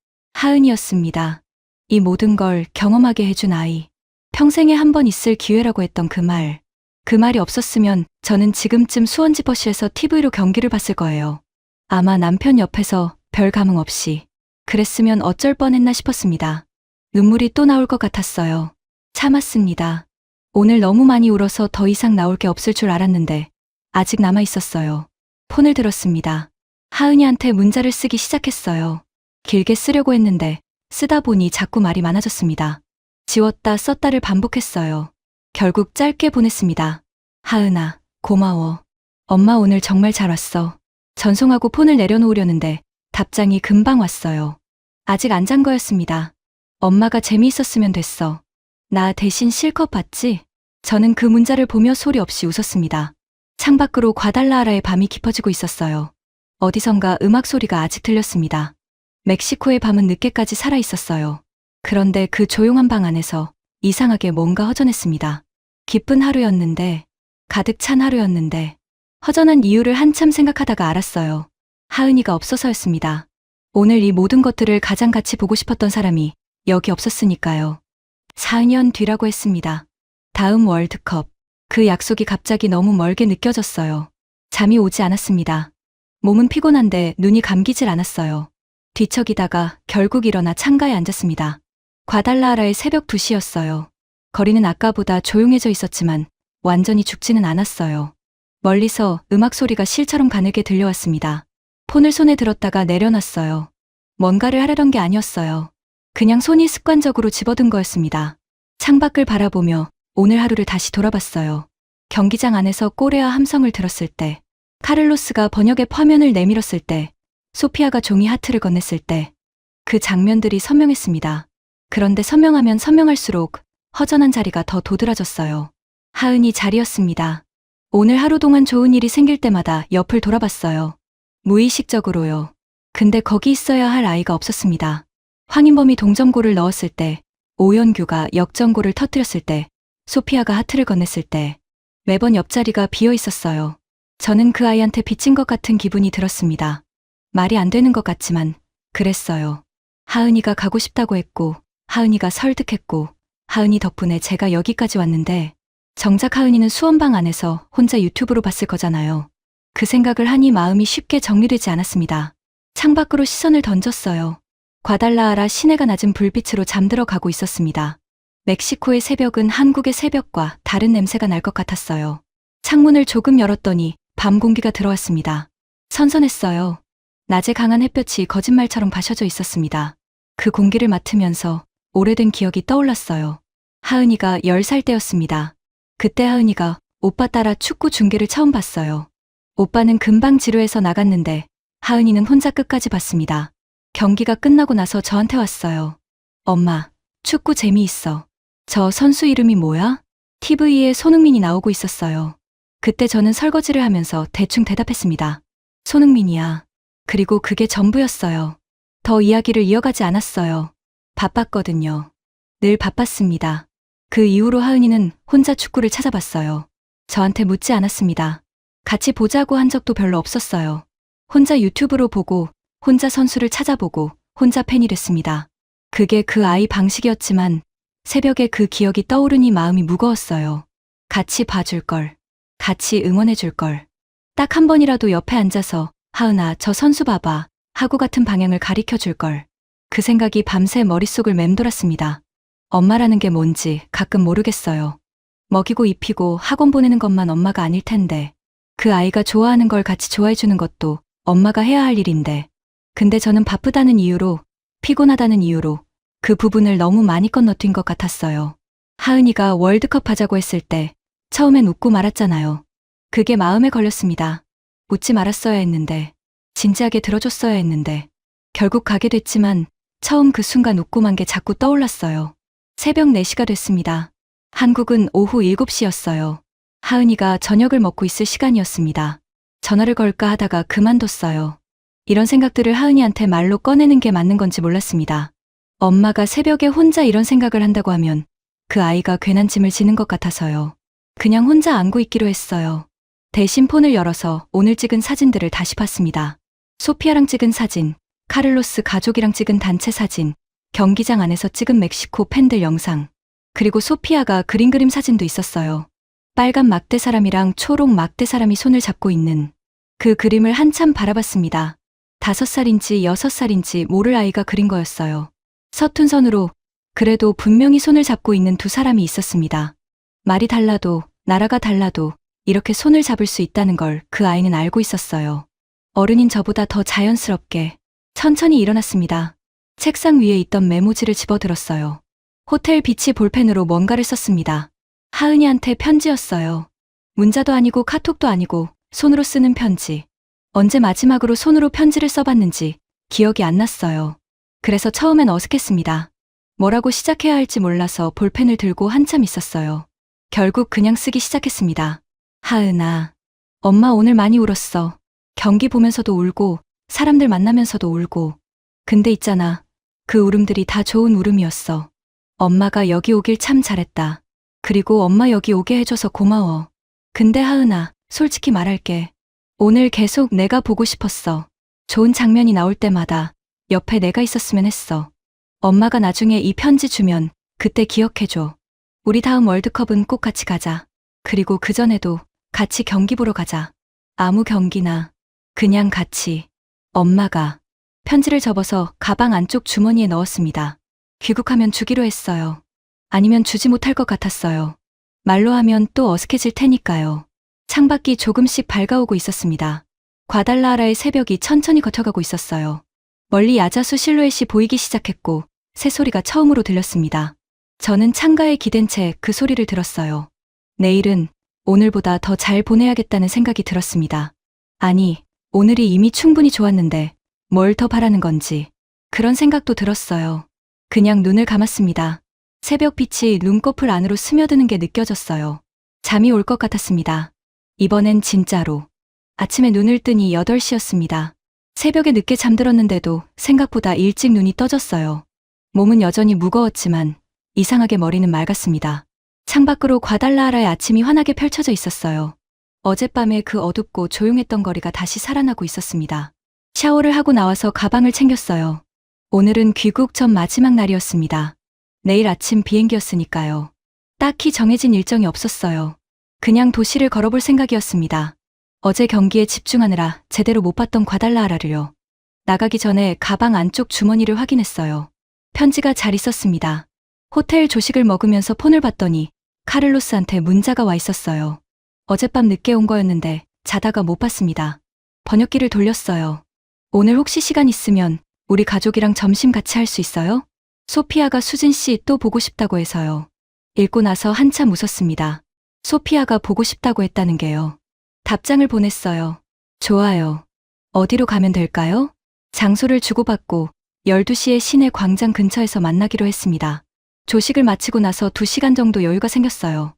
하은이었습니다. 이 모든 걸 경험하게 해준 아이. 평생에 한 번 있을 기회라고 했던 그 말. 그 말이 없었으면 저는 지금쯤 수원지버시에서 TV로 경기를 봤을 거예요. 아마 남편 옆에서 별 감흥 없이. 그랬으면 어쩔 뻔했나 싶었습니다. 눈물이 또 나올 것 같았어요. 참았습니다. 오늘 너무 많이 울어서 더 이상 나올 게 없을 줄 알았는데 아직 남아 있었어요. 폰을 들었습니다. 하은이한테 문자를 쓰기 시작했어요. 길게 쓰려고 했는데 쓰다 보니 자꾸 말이 많아졌습니다. 지웠다 썼다를 반복했어요. 결국 짧게 보냈습니다. 하은아, 고마워. 엄마 오늘 정말 잘 왔어. 전송하고 폰을 내려놓으려는데 답장이 금방 왔어요. 아직 안 잔 거였습니다. 엄마가 재미있었으면 됐어. 나 대신 실컷 봤지? 저는 그 문자를 보며 소리 없이 웃었습니다. 창밖으로 과달라하라의 밤이 깊어지고 있었어요. 어디선가 음악 소리가 아직 들렸습니다. 멕시코의 밤은 늦게까지 살아 있었어요. 그런데 그 조용한 방 안에서 이상하게 뭔가 허전했습니다. 기쁜 하루였는데, 가득 찬 하루였는데, 허전한 이유를 한참 생각하다가 알았어요. 하은이가 없어서였습니다. 오늘 이 모든 것들을 가장 같이 보고 싶었던 사람이 여기 없었으니까요. 4년 뒤라고 했습니다. 다음 월드컵. 그 약속이 갑자기 너무 멀게 느껴졌어요. 잠이 오지 않았습니다. 몸은 피곤한데 눈이 감기질 않았어요. 뒤척이다가 결국 일어나 창가에 앉았습니다. 과달라하라의 새벽 2시였어요. 거리는 아까보다 조용해져 있었지만 완전히 죽지는 않았어요. 멀리서 음악 소리가 실처럼 가늘게 들려왔습니다. 폰을 손에 들었다가 내려놨어요. 뭔가를 하려던 게 아니었어요. 그냥 손이 습관적으로 집어든 거였습니다. 창밖을 바라보며 오늘 하루를 다시 돌아봤어요. 경기장 안에서 꼬레아 함성을 들었을 때, 카를로스가 번역의 화면을 내밀었을 때, 소피아가 종이 하트를 건넸을 때, 그 장면들이 선명했습니다. 그런데 선명하면 선명할수록 허전한 자리가 더 도드라졌어요. 하은이 자리였습니다. 오늘 하루 동안 좋은 일이 생길 때마다 옆을 돌아봤어요. 무의식적으로요. 근데 거기 있어야 할 아이가 없었습니다. 황인범이 동점골을 넣었을 때, 오연규가 역전골을 터뜨렸을 때, 소피아가 하트를 건넸을 때, 매번 옆자리가 비어 있었어요. 저는 그 아이한테 빚진 것 같은 기분이 들었습니다. 말이 안 되는 것 같지만 그랬어요. 하은이가 가고 싶다고 했고, 하은이가 설득했고, 하은이 덕분에 제가 여기까지 왔는데, 정작 하은이는 수원방 안에서 혼자 유튜브로 봤을 거잖아요. 그 생각을 하니 마음이 쉽게 정리되지 않았습니다. 창밖으로 시선을 던졌어요. 과달라하라 시내가 낮은 불빛으로 잠들어 가고 있었습니다. 멕시코의 새벽은 한국의 새벽과 다른 냄새가 날 것 같았어요. 창문을 조금 열었더니 밤 공기가 들어왔습니다. 선선했어요. 낮에 강한 햇볕이 거짓말처럼 가셔져 있었습니다. 그 공기를 맡으면서 오래된 기억이 떠올랐어요. 하은이가 10살 때였습니다. 그때 하은이가 오빠 따라 축구 중계를 처음 봤어요. 오빠는 금방 지루해서 나갔는데 하은이는 혼자 끝까지 봤습니다. 경기가 끝나고 나서 저한테 왔어요. 엄마, 축구 재미있어. 저 선수 이름이 뭐야? TV에 손흥민이 나오고 있었어요. 그때 저는 설거지를 하면서 대충 대답했습니다. 손흥민이야. 그리고 그게 전부였어요. 더 이야기를 이어가지 않았어요. 바빴거든요. 늘 바빴습니다. 그 이후로 하은이는 혼자 축구를 찾아봤어요. 저한테 묻지 않았습니다. 같이 보자고 한 적도 별로 없었어요. 혼자 유튜브로 보고, 혼자 선수를 찾아보고, 혼자 팬이 됐습니다. 그게 그 아이 방식이었지만 새벽에 그 기억이 떠오르니 마음이 무거웠어요. 같이 봐줄 걸. 같이 응원해줄 걸. 딱 한 번이라도 옆에 앉아서 하은아, 저 선수 봐봐 하고 같은 방향을 가리켜 줄 걸. 그 생각이 밤새 머릿속을 맴돌았습니다. 엄마라는 게 뭔지 가끔 모르겠어요. 먹이고 입히고 학원 보내는 것만 엄마가 아닐 텐데, 그 아이가 좋아하는 걸 같이 좋아해주는 것도 엄마가 해야 할 일인데, 근데 저는 바쁘다는 이유로, 피곤하다는 이유로 그 부분을 너무 많이 건너뛴 것 같았어요. 하은이가 월드컵 하자고 했을 때 처음엔 웃고 말았잖아요. 그게 마음에 걸렸습니다. 웃지 말았어야 했는데, 진지하게 들어줬어야 했는데, 결국 가게 됐지만 처음 그 순간 웃고만 게 자꾸 떠올랐어요. 새벽 4시가 됐습니다. 한국은 오후 7시였어요. 하은이가 저녁을 먹고 있을 시간이었습니다. 전화를 걸까 하다가 그만뒀어요. 이런 생각들을 하은이한테 말로 꺼내는 게 맞는 건지 몰랐습니다. 엄마가 새벽에 혼자 이런 생각을 한다고 하면 그 아이가 괜한 짐을 지는 것 같아서요. 그냥 혼자 안고 있기로 했어요. 대신 폰을 열어서 오늘 찍은 사진들을 다시 봤습니다. 소피아랑 찍은 사진, 카를로스 가족이랑 찍은 단체 사진, 경기장 안에서 찍은 멕시코 팬들 영상, 그리고 소피아가 그린 그림 사진도 있었어요. 빨간 막대 사람이랑 초록 막대 사람이 손을 잡고 있는 그 그림을 한참 바라봤습니다. 5살인지 6살인지 모를 아이가 그린 거였어요. 서툰 선으로 그래도 분명히 손을 잡고 있는 두 사람이 있었습니다. 말이 달라도 나라가 달라도 이렇게 손을 잡을 수 있다는 걸 그 아이는 알고 있었어요. 어른인 저보다 더 자연스럽게 천천히 일어났습니다. 책상 위에 있던 메모지를 집어들었어요. 호텔 비치 볼펜으로 뭔가를 썼습니다. 하은이한테 편지였어요. 문자도 아니고 카톡도 아니고 손으로 쓰는 편지. 언제 마지막으로 손으로 편지를 써봤는지 기억이 안 났어요. 그래서 처음엔 어색했습니다. 뭐라고 시작해야 할지 몰라서 볼펜을 들고 한참 있었어요. 결국 그냥 쓰기 시작했습니다. 하은아, 엄마 오늘 많이 울었어. 경기 보면서도 울고 사람들 만나면서도 울고. 근데 있잖아, 그 울음들이 다 좋은 울음이었어. 엄마가 여기 오길 참 잘했다. 그리고 엄마 여기 오게 해줘서 고마워. 근데 하은아, 솔직히 말할게. 오늘 계속 내가 보고 싶었어. 좋은 장면이 나올 때마다 옆에 내가 있었으면 했어. 엄마가 나중에 이 편지 주면 그때 기억해줘. 우리 다음 월드컵은 꼭 같이 가자. 그리고 그전에도 같이 경기 보러 가자. 아무 경기나 그냥 같이. 엄마가 편지를 접어서 가방 안쪽 주머니에 넣었습니다. 귀국하면 주기로 했어요. 아니면 주지 못할 것 같았어요. 말로 하면 또 어색해질 테니까요. 창밖이 조금씩 밝아오고 있었습니다. 과달라하라의 새벽이 천천히 걷혀가고 있었어요. 멀리 야자수 실루엣이 보이기 시작했고 새소리가 처음으로 들렸습니다. 저는 창가에 기댄 채 그 소리를 들었어요. 내일은 오늘보다 더 잘 보내야겠다는 생각이 들었습니다. 아니, 오늘이 이미 충분히 좋았는데 뭘 더 바라는 건지 그런 생각도 들었어요. 그냥 눈을 감았습니다. 새벽빛이 눈꺼풀 안으로 스며드는 게 느껴졌어요. 잠이 올 것 같았습니다. 이번엔 진짜로. 아침에 눈을 뜨니 8시였습니다. 새벽에 늦게 잠들었는데도 생각보다 일찍 눈이 떠졌어요. 몸은 여전히 무거웠지만 이상하게 머리는 맑았습니다. 창밖으로 과달라하라의 아침이 환하게 펼쳐져 있었어요. 어젯밤에 그 어둡고 조용했던 거리가 다시 살아나고 있었습니다. 샤워를 하고 나와서 가방을 챙겼어요. 오늘은 귀국 전 마지막 날이었습니다. 내일 아침 비행기였으니까요. 딱히 정해진 일정이 없었어요. 그냥 도시를 걸어볼 생각이었습니다. 어제 경기에 집중하느라 제대로 못 봤던 과달라하라를요. 나가기 전에 가방 안쪽 주머니를 확인했어요. 편지가 잘 있었습니다. 호텔 조식을 먹으면서 폰을 봤더니 카를로스한테 문자가 와 있었어요. 어젯밤 늦게 온 거였는데 자다가 못 봤습니다. 번역기를 돌렸어요. 오늘 혹시 시간 있으면 우리 가족이랑 점심 같이 할 수 있어요? 소피아가 수진 씨 또 보고 싶다고 해서요. 읽고 나서 한참 웃었습니다. 소피아가 보고 싶다고 했다는 게요. 답장을 보냈어요. 좋아요. 어디로 가면 될까요? 장소를 주고받고 12시에 시내 광장 근처에서 만나기로 했습니다. 조식을 마치고 나서 2시간 정도 여유가 생겼어요.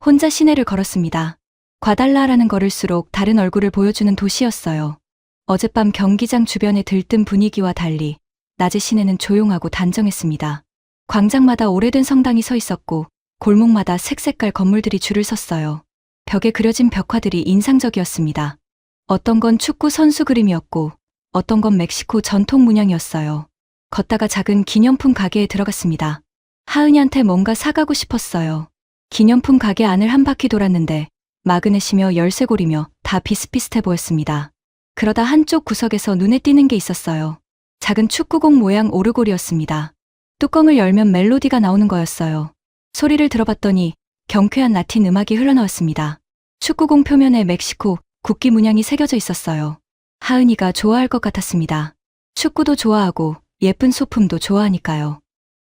혼자 시내를 걸었습니다. 과달라하라는 걸을수록 다른 얼굴을 보여주는 도시였어요. 어젯밤 경기장 주변의 들뜬 분위기와 달리 낮의 시내는 조용하고 단정했습니다. 광장마다 오래된 성당이 서 있었고 골목마다 색색깔 건물들이 줄을 섰어요. 벽에 그려진 벽화들이 인상적이었습니다. 어떤 건 축구 선수 그림이었고 어떤 건 멕시코 전통 문양이었어요. 걷다가 작은 기념품 가게에 들어갔습니다. 하은이한테 뭔가 사가고 싶었어요. 기념품 가게 안을 한 바퀴 돌았는데 마그넷이며 열쇠고리며 다 비슷비슷해 보였습니다. 그러다 한쪽 구석에서 눈에 띄는 게 있었어요. 작은 축구공 모양 오르골이었습니다. 뚜껑을 열면 멜로디가 나오는 거였어요. 소리를 들어봤더니 경쾌한 라틴 음악이 흘러나왔습니다. 축구공 표면에 멕시코 국기 문양이 새겨져 있었어요. 하은이가 좋아할 것 같았습니다. 축구도 좋아하고 예쁜 소품도 좋아하니까요.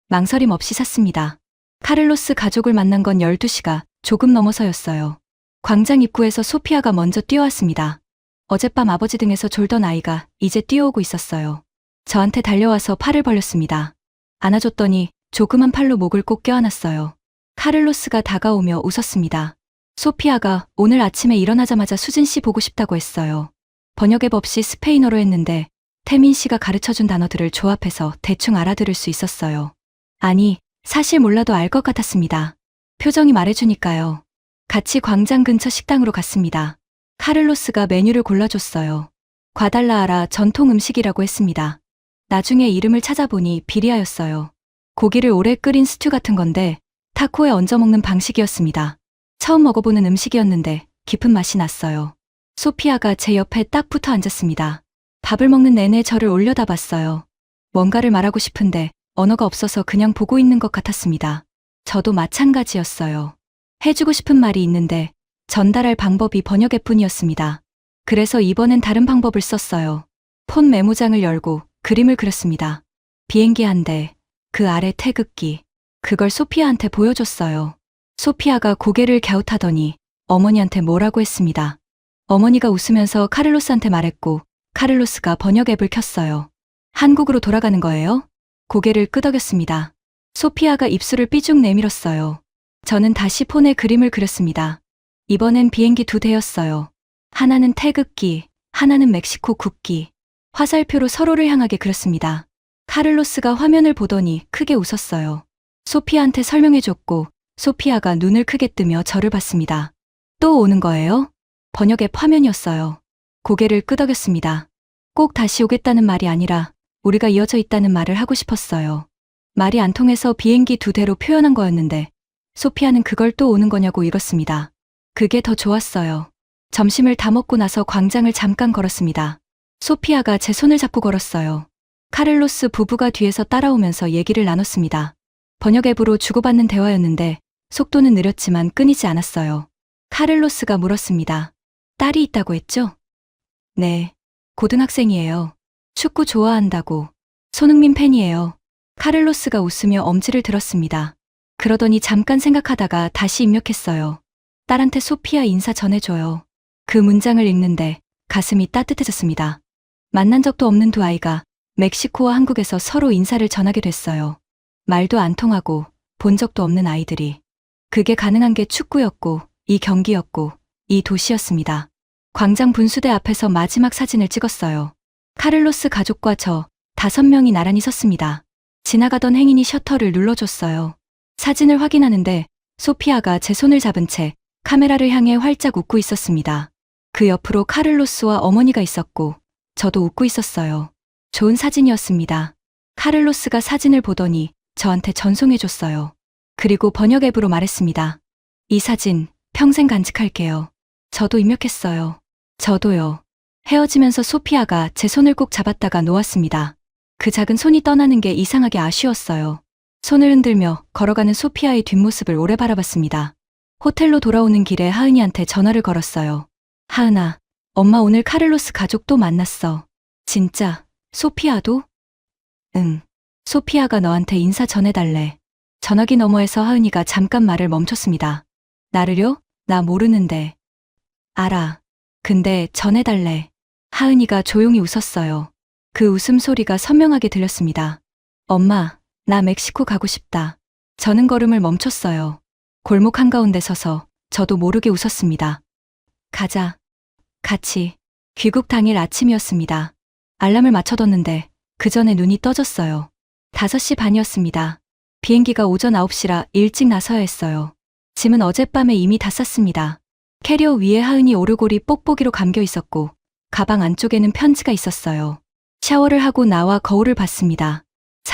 망설임 없이 샀습니다. 카를로스 가족을 만난 건 12시가 조금 넘어서였어요. 광장 입구에서 소피아가 먼저 뛰어왔습니다. 어젯밤 아버지 등에서 졸던 아이가 이제 뛰어오고 있었어요. 저한테 달려와서 팔을 벌렸습니다. 안아줬더니 조그만 팔로 목을 꼭 껴안았어요. 카를로스가 다가오며 웃었습니다. 소피아가 오늘 아침에 일어나자마자 수진 씨 보고 싶다고 했어요. 번역 앱 없이 스페인어로 했는데 태민 씨가 가르쳐준 단어들을 조합해서 대충 알아들을 수 있었어요. 아니, 사실 몰라도 알 것 같았습니다. 표정이 말해주니까요. 같이 광장 근처 식당으로 갔습니다. 카를로스가 메뉴를 골라줬어요. 과달라하라 전통 음식이라고 했습니다. 나중에 이름을 찾아보니 비리아였어요. 고기를 오래 끓인 스튜 같은 건데 타코에 얹어 먹는 방식이었습니다. 처음 먹어보는 음식이었는데 깊은 맛이 났어요. 소피아가 제 옆에 딱 붙어 앉았습니다. 밥을 먹는 내내 저를 올려다봤어요. 뭔가를 말하고 싶은데 언어가 없어서 그냥 보고 있는 것 같았습니다. 저도 마찬가지였어요. 해주고 싶은 말이 있는데 전달할 방법이 번역 앱뿐이었습니다. 그래서 이번엔 다른 방법을 썼어요. 폰 메모장을 열고 그림을 그렸습니다. 비행기 한 대, 그 아래 태극기. 그걸 소피아한테 보여줬어요. 소피아가 고개를 갸웃하더니 어머니한테 뭐라고 했습니다. 어머니가 웃으면서 카를로스한테 말했고 카를로스가 번역 앱을 켰어요. 한국으로 돌아가는 거예요? 고개를 끄덕였습니다. 소피아가 입술을 삐죽 내밀었어요. 저는 다시 폰에 그림을 그렸습니다. 이번엔 비행기 2대였어요. 하나는 태극기, 하나는 멕시코 국기. 화살표로 서로를 향하게 그렸습니다. 카를로스가 화면을 보더니 크게 웃었어요. 소피아한테 설명해줬고 소피아가 눈을 크게 뜨며 저를 봤습니다. 또 오는 거예요? 번역 앱 화면이었어요. 고개를 끄덕였습니다. 꼭 다시 오겠다는 말이 아니라 우리가 이어져 있다는 말을 하고 싶었어요. 말이 안 통해서 비행기 2대로 표현한 거였는데 소피아는 그걸 또 오는 거냐고 이렇습니다. 그게 더 좋았어요. 점심을 다 먹고 나서 광장을 잠깐 걸었습니다. 소피아가 제 손을 잡고 걸었어요. 카를로스 부부가 뒤에서 따라오면서 얘기를 나눴습니다. 번역 앱으로 주고받는 대화였는데 속도는 느렸지만 끊이지 않았어요. 카를로스가 물었습니다. 딸이 있다고 했죠? 네. 고등학생이에요. 축구 좋아한다고. 손흥민 팬이에요. 카를로스가 웃으며 엄지를 들었습니다. 그러더니 잠깐 생각하다가 다시 입력했어요. 딸한테 소피아 인사 전해줘요. 그 문장을 읽는데 가슴이 따뜻해졌습니다. 만난 적도 없는 두 아이가 멕시코와 한국에서 서로 인사를 전하게 됐어요. 말도 안 통하고 본 적도 없는 아이들이. 그게 가능한 게 축구였고 이 경기였고 이 도시였습니다. 광장 분수대 앞에서 마지막 사진을 찍었어요. 카를로스 가족과 저 5명이 나란히 섰습니다. 지나가던 행인이 셔터를 눌러줬어요. 사진을 확인하는데 소피아가 제 손을 잡은 채 카메라를 향해 활짝 웃고 있었습니다. 그 옆으로 카를로스와 어머니가 있었고 저도 웃고 있었어요. 좋은 사진이었습니다. 카를로스가 사진을 보더니 저한테 전송해줬어요. 그리고 번역 앱으로 말했습니다. 이 사진 평생 간직할게요. 저도 입력했어요. 저도요. 헤어지면서 소피아가 제 손을 꼭 잡았다가 놓았습니다. 그 작은 손이 떠나는 게 이상하게 아쉬웠어요. 손을 흔들며 걸어가는 소피아의 뒷모습을 오래 바라봤습니다. 호텔로 돌아오는 길에 하은이한테 전화를 걸었어요. 하은아, 엄마 오늘 카를로스 가족 또 만났어. 진짜? 소피아도? 응. 소피아가 너한테 인사 전해달래. 전화기 너머에서 하은이가 잠깐 말을 멈췄습니다. 나를요? 나 모르는데. 알아. 근데 전해달래. 하은이가 조용히 웃었어요. 그 웃음소리가 선명하게 들렸습니다. 엄마, 나 멕시코 가고 싶다. 저는 걸음을 멈췄어요. 골목 한가운데 서서 저도 모르게 웃었습니다. 가자. 같이. 귀국 당일 아침이었습니다. 알람을 맞춰뒀는데 그 전에 눈이 떠졌어요. 5시 반이었습니다. 비행기가 오전 9시라 일찍 나서야 했어요. 짐은 어젯밤에 이미 다 쌌습니다. 캐리어 위에 하은이 오르골이 뽁뽁이로 감겨 있었고 가방 안쪽에는 편지가 있었어요. 샤워를 하고 나와 거울을 봤습니다.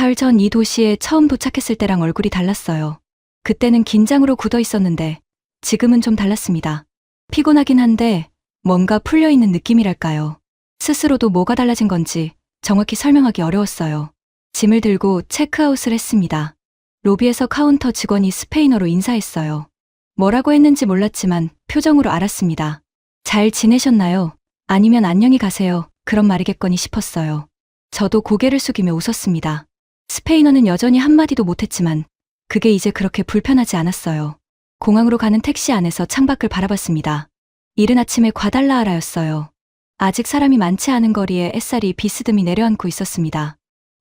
사흘 전 이 도시에 처음 도착했을 때랑 얼굴이 달랐어요. 그때는 긴장으로 굳어 있었는데 지금은 좀 달랐습니다. 피곤하긴 한데 뭔가 풀려있는 느낌이랄까요. 스스로도 뭐가 달라진 건지 정확히 설명하기 어려웠어요. 짐을 들고 체크아웃을 했습니다. 로비에서 카운터 직원이 스페인어로 인사했어요. 뭐라고 했는지 몰랐지만 표정으로 알았습니다. 잘 지내셨나요? 아니면 안녕히 가세요. 그런 말이겠거니 싶었어요. 저도 고개를 숙이며 웃었습니다. 스페인어는 여전히 한마디도 못했지만 그게 이제 그렇게 불편하지 않았어요. 공항으로 가는 택시 안에서 창밖을 바라봤습니다. 이른 아침에 과달라하라였어요. 아직 사람이 많지 않은 거리에 햇살이 비스듬히 내려앉고 있었습니다.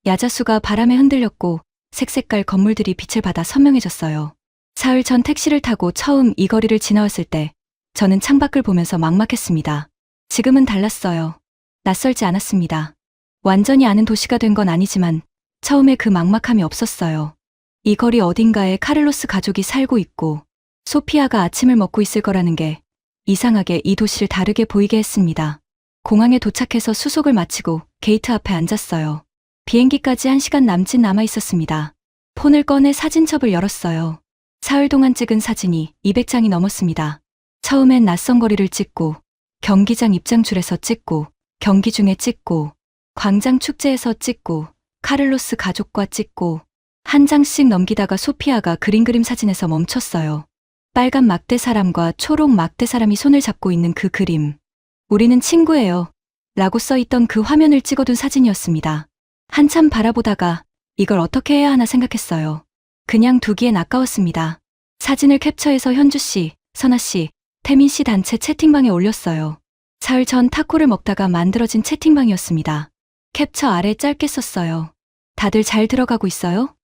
야자수가 바람에 흔들렸고 색색깔 건물들이 빛을 받아 선명해졌어요. 사흘 전 택시를 타고 처음 이 거리를 지나왔을 때 저는 창밖을 보면서 막막했습니다. 지금은 달랐어요. 낯설지 않았습니다. 완전히 아는 도시가 된 건 아니지만 처음에 그 막막함이 없었어요. 이 거리 어딘가에 카를로스 가족이 살고 있고 소피아가 아침을 먹고 있을 거라는 게 이상하게 이 도시를 다르게 보이게 했습니다. 공항에 도착해서 수속을 마치고 게이트 앞에 앉았어요. 비행기까지 1시간 남짓 남아 있었습니다. 폰을 꺼내 사진첩을 열었어요. 사흘 동안 찍은 사진이 200장이 넘었습니다. 처음엔 낯선 거리를 찍고 경기장 입장줄에서 찍고 경기 중에 찍고 광장 축제에서 찍고 카를로스 가족과 찍고 한 장씩 넘기다가 소피아가 그린 그림 사진에서 멈췄어요. 빨간 막대 사람과 초록 막대 사람이 손을 잡고 있는 그 그림. 우리는 친구예요. 라고 써있던 그 화면을 찍어둔 사진이었습니다. 한참 바라보다가 이걸 어떻게 해야 하나 생각했어요. 그냥 두기엔 아까웠습니다. 사진을 캡처해서 현주씨, 선아씨, 태민씨 단체 채팅방에 올렸어요. 사흘 전 타코를 먹다가 만들어진 채팅방이었습니다. 캡처 아래 짧게 썼어요. 다들 잘 들어가고 있어요?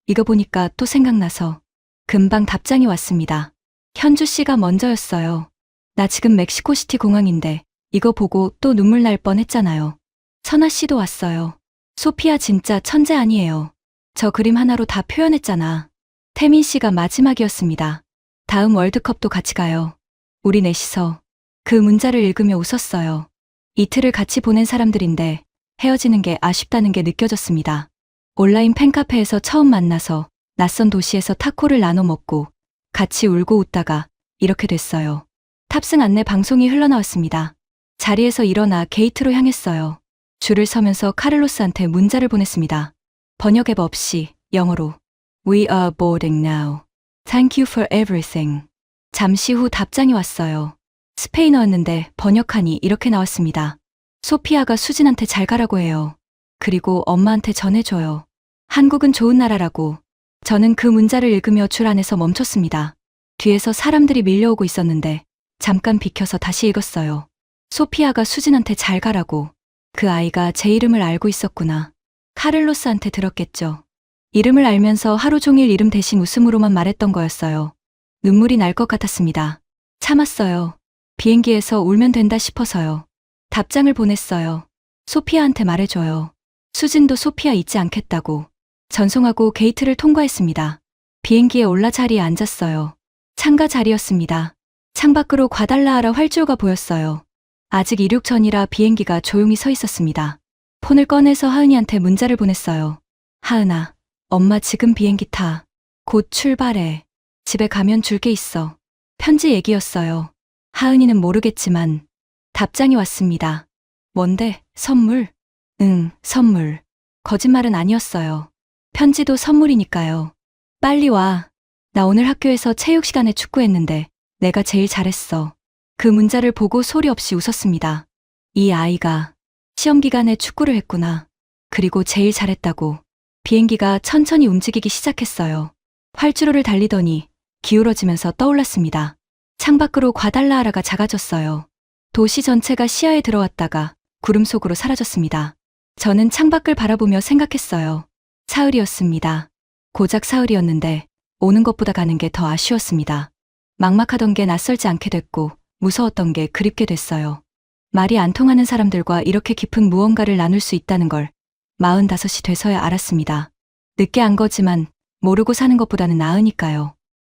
이거 보니까 또 생각나서 금방 답장이 왔습니다. 현주씨가 먼저였어요. 나 지금 멕시코시티 공항인데 이거 보고 또 눈물 날 뻔했잖아요. 선아씨도 왔어요. 소피아 진짜 천재 아니에요. 저 그림 하나로 다 표현했잖아. 태민씨가 마지막이었습니다. 다음 월드컵도 같이 가요. 우리 넷이서. 그 문자를 읽으며 웃었어요. 이틀을 같이 보낸 사람들인데 헤어지는 게 아쉽다는 게 느껴졌습니다. 온라인 팬카페에서 처음 만나서 낯선 도시에서 타코를 나눠 먹고 같이 울고 웃다가 이렇게 됐어요. 탑승 안내 방송이 흘러나왔습니다. 자리에서 일어나 게이트로 향했어요. 줄을 서면서 카를로스한테 문자를 보냈습니다. 번역 앱 없이 영어로 We are boarding now. Thank you for everything. 잠시 후 답장이 왔어요. 스페인어였는데 번역하니 이렇게 나왔습니다. 소피아가 수진한테 잘 가라고 해요. 그리고 엄마한테 전해줘요. 한국은 좋은 나라라고. 저는 그 문자를 읽으며 줄 안에서 멈췄습니다. 뒤에서 사람들이 밀려오고 있었는데 잠깐 비켜서 다시 읽었어요. 소피아가 수진한테 잘 가라고. 그 아이가 제 이름을 알고 있었구나. 카를로스한테 들었겠죠. 이름을 알면서 하루 종일 이름 대신 웃음으로만 말했던 거였어요. 눈물이 날 것 같았습니다. 참았어요. 비행기에서 울면 된다 싶어서요. 답장을 보냈어요. 소피아한테 말해줘요. 수진도 소피아 잊지 않겠다고. 전송하고 게이트를 통과했습니다. 비행기에 올라 자리에 앉았어요. 창가 자리였습니다. 창밖으로 과달라하라 활주로가 보였어요. 아직 이륙 전이라 비행기가 조용히 서 있었습니다. 폰을 꺼내서 하은이한테 문자를 보냈어요. 하은아, 엄마 지금 비행기 타. 곧 출발해. 집에 가면 줄 게 있어. 편지 얘기였어요. 하은이는 모르겠지만 답장이 왔습니다. 뭔데? 선물? 응, 선물. 거짓말은 아니었어요. 편지도 선물이니까요. 빨리 와. 나 오늘 학교에서 체육 시간에 축구했는데 내가 제일 잘했어. 그 문자를 보고 소리 없이 웃었습니다. 이 아이가 시험 기간에 축구를 했구나. 그리고 제일 잘했다고. 비행기가 천천히 움직이기 시작했어요. 활주로를 달리더니 기울어지면서 떠올랐습니다. 창밖으로 과달라하라가 작아졌어요. 도시 전체가 시야에 들어왔다가 구름 속으로 사라졌습니다. 저는 창밖을 바라보며 생각했어요. 사흘이었습니다. 고작 사흘이었는데 오는 것보다 가는 게 더 아쉬웠습니다. 막막하던 게 낯설지 않게 됐고 무서웠던 게 그립게 됐어요. 말이 안 통하는 사람들과 이렇게 깊은 무언가를 나눌 수 있다는 걸 45이 돼서야 알았습니다. 늦게 안 거지만 모르고 사는 것보다는 나으니까요.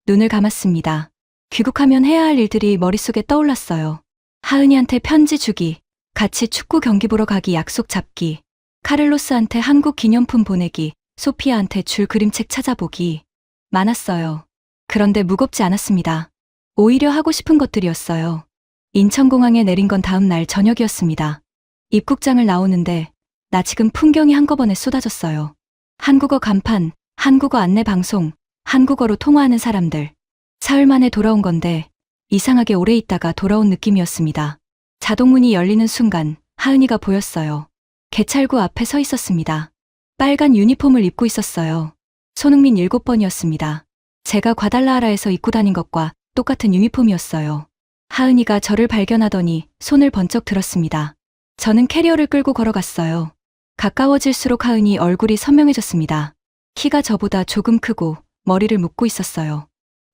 눈을 감았습니다. 귀국하면 해야 할 일들이 머릿속에 떠올랐어요. 하은이한테 편지 주기, 같이 축구 경기 보러 가기 약속 잡기, 카를로스한테 한국 기념품 보내기, 소피아한테 줄 그림책 찾아보기. 많았어요. 그런데 무겁지 않았습니다. 오히려 하고 싶은 것들이었어요. 인천공항에 내린 건 다음 날 저녁이었습니다. 입국장을 나오는데 나 지금 풍경이 한꺼번에 쏟아졌어요. 한국어 간판, 한국어 안내 방송, 한국어로 통화하는 사람들. 사흘 만에 돌아온 건데 이상하게 오래 있다가 돌아온 느낌이었습니다. 자동문이 열리는 순간 하은이가 보였어요. 개찰구 앞에 서 있었습니다. 빨간 유니폼을 입고 있었어요. 손흥민 7번이었습니다. 제가 과달라하라에서 입고 다닌 것과 똑같은 유니폼이었어요. 하은이가 저를 발견하더니 손을 번쩍 들었습니다. 저는 캐리어를 끌고 걸어갔어요. 가까워질수록 하은이 얼굴이 선명해졌습니다. 키가 저보다 조금 크고 머리를 묶고 있었어요.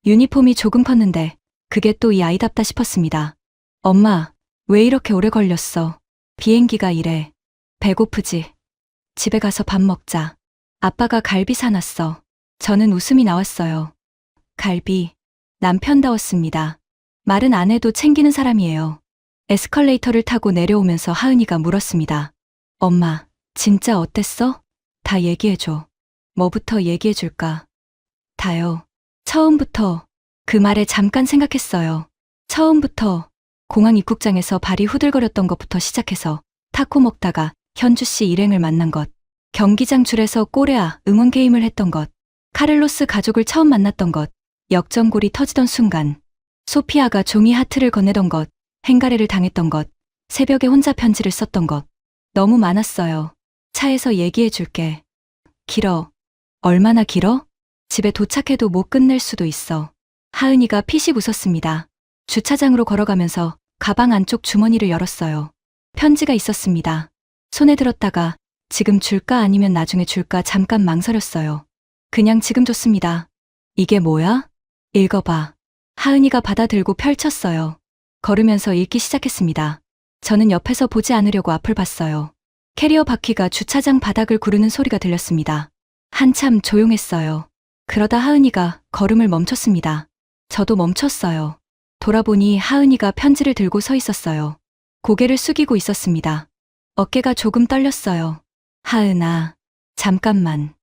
유니폼이 조금 컸는데 그게 또 이 아이답다 싶었습니다. 엄마, 왜 이렇게 오래 걸렸어? 비행기가 이래. 배고프지? 집에 가서 밥 먹자. 아빠가 갈비 사놨어. 저는 웃음이 나왔어요. 갈비. 남편다웠습니다. 말은 안 해도 챙기는 사람이에요. 에스컬레이터를 타고 내려오면서 하은이가 물었습니다. 엄마, 진짜 어땠어? 다 얘기해줘. 뭐부터 얘기해줄까? 다요. 처음부터. 그 말에 잠깐 생각했어요. 처음부터 공항 입국장에서 발이 후들거렸던 것부터 시작해서 타코 먹다가 현주 씨 일행을 만난 것, 경기장 줄에서 꼬레아 응원 게임을 했던 것, 카를로스 가족을 처음 만났던 것, 역전골이 터지던 순간, 소피아가 종이 하트를 건네던 것, 행가래를 당했던 것, 새벽에 혼자 편지를 썼던 것. 너무 많았어요. 차에서 얘기해 줄게. 길어. 얼마나 길어? 집에 도착해도 못 끝낼 수도 있어. 하은이가 피식 웃었습니다. 주차장으로 걸어가면서 가방 안쪽 주머니를 열었어요. 편지가 있었습니다. 손에 들었다가 지금 줄까 아니면 나중에 줄까 잠깐 망설였어요. 그냥 지금 줬습니다. 이게 뭐야? 읽어봐. 하은이가 받아들고 펼쳤어요. 걸으면서 읽기 시작했습니다. 저는 옆에서 보지 않으려고 앞을 봤어요. 캐리어 바퀴가 주차장 바닥을 구르는 소리가 들렸습니다. 한참 조용했어요. 그러다 하은이가 걸음을 멈췄습니다. 저도 멈췄어요. 돌아보니 하은이가 편지를 들고 서 있었어요. 고개를 숙이고 있었습니다. 어깨가 조금 떨렸어요. 하은아, 잠깐만.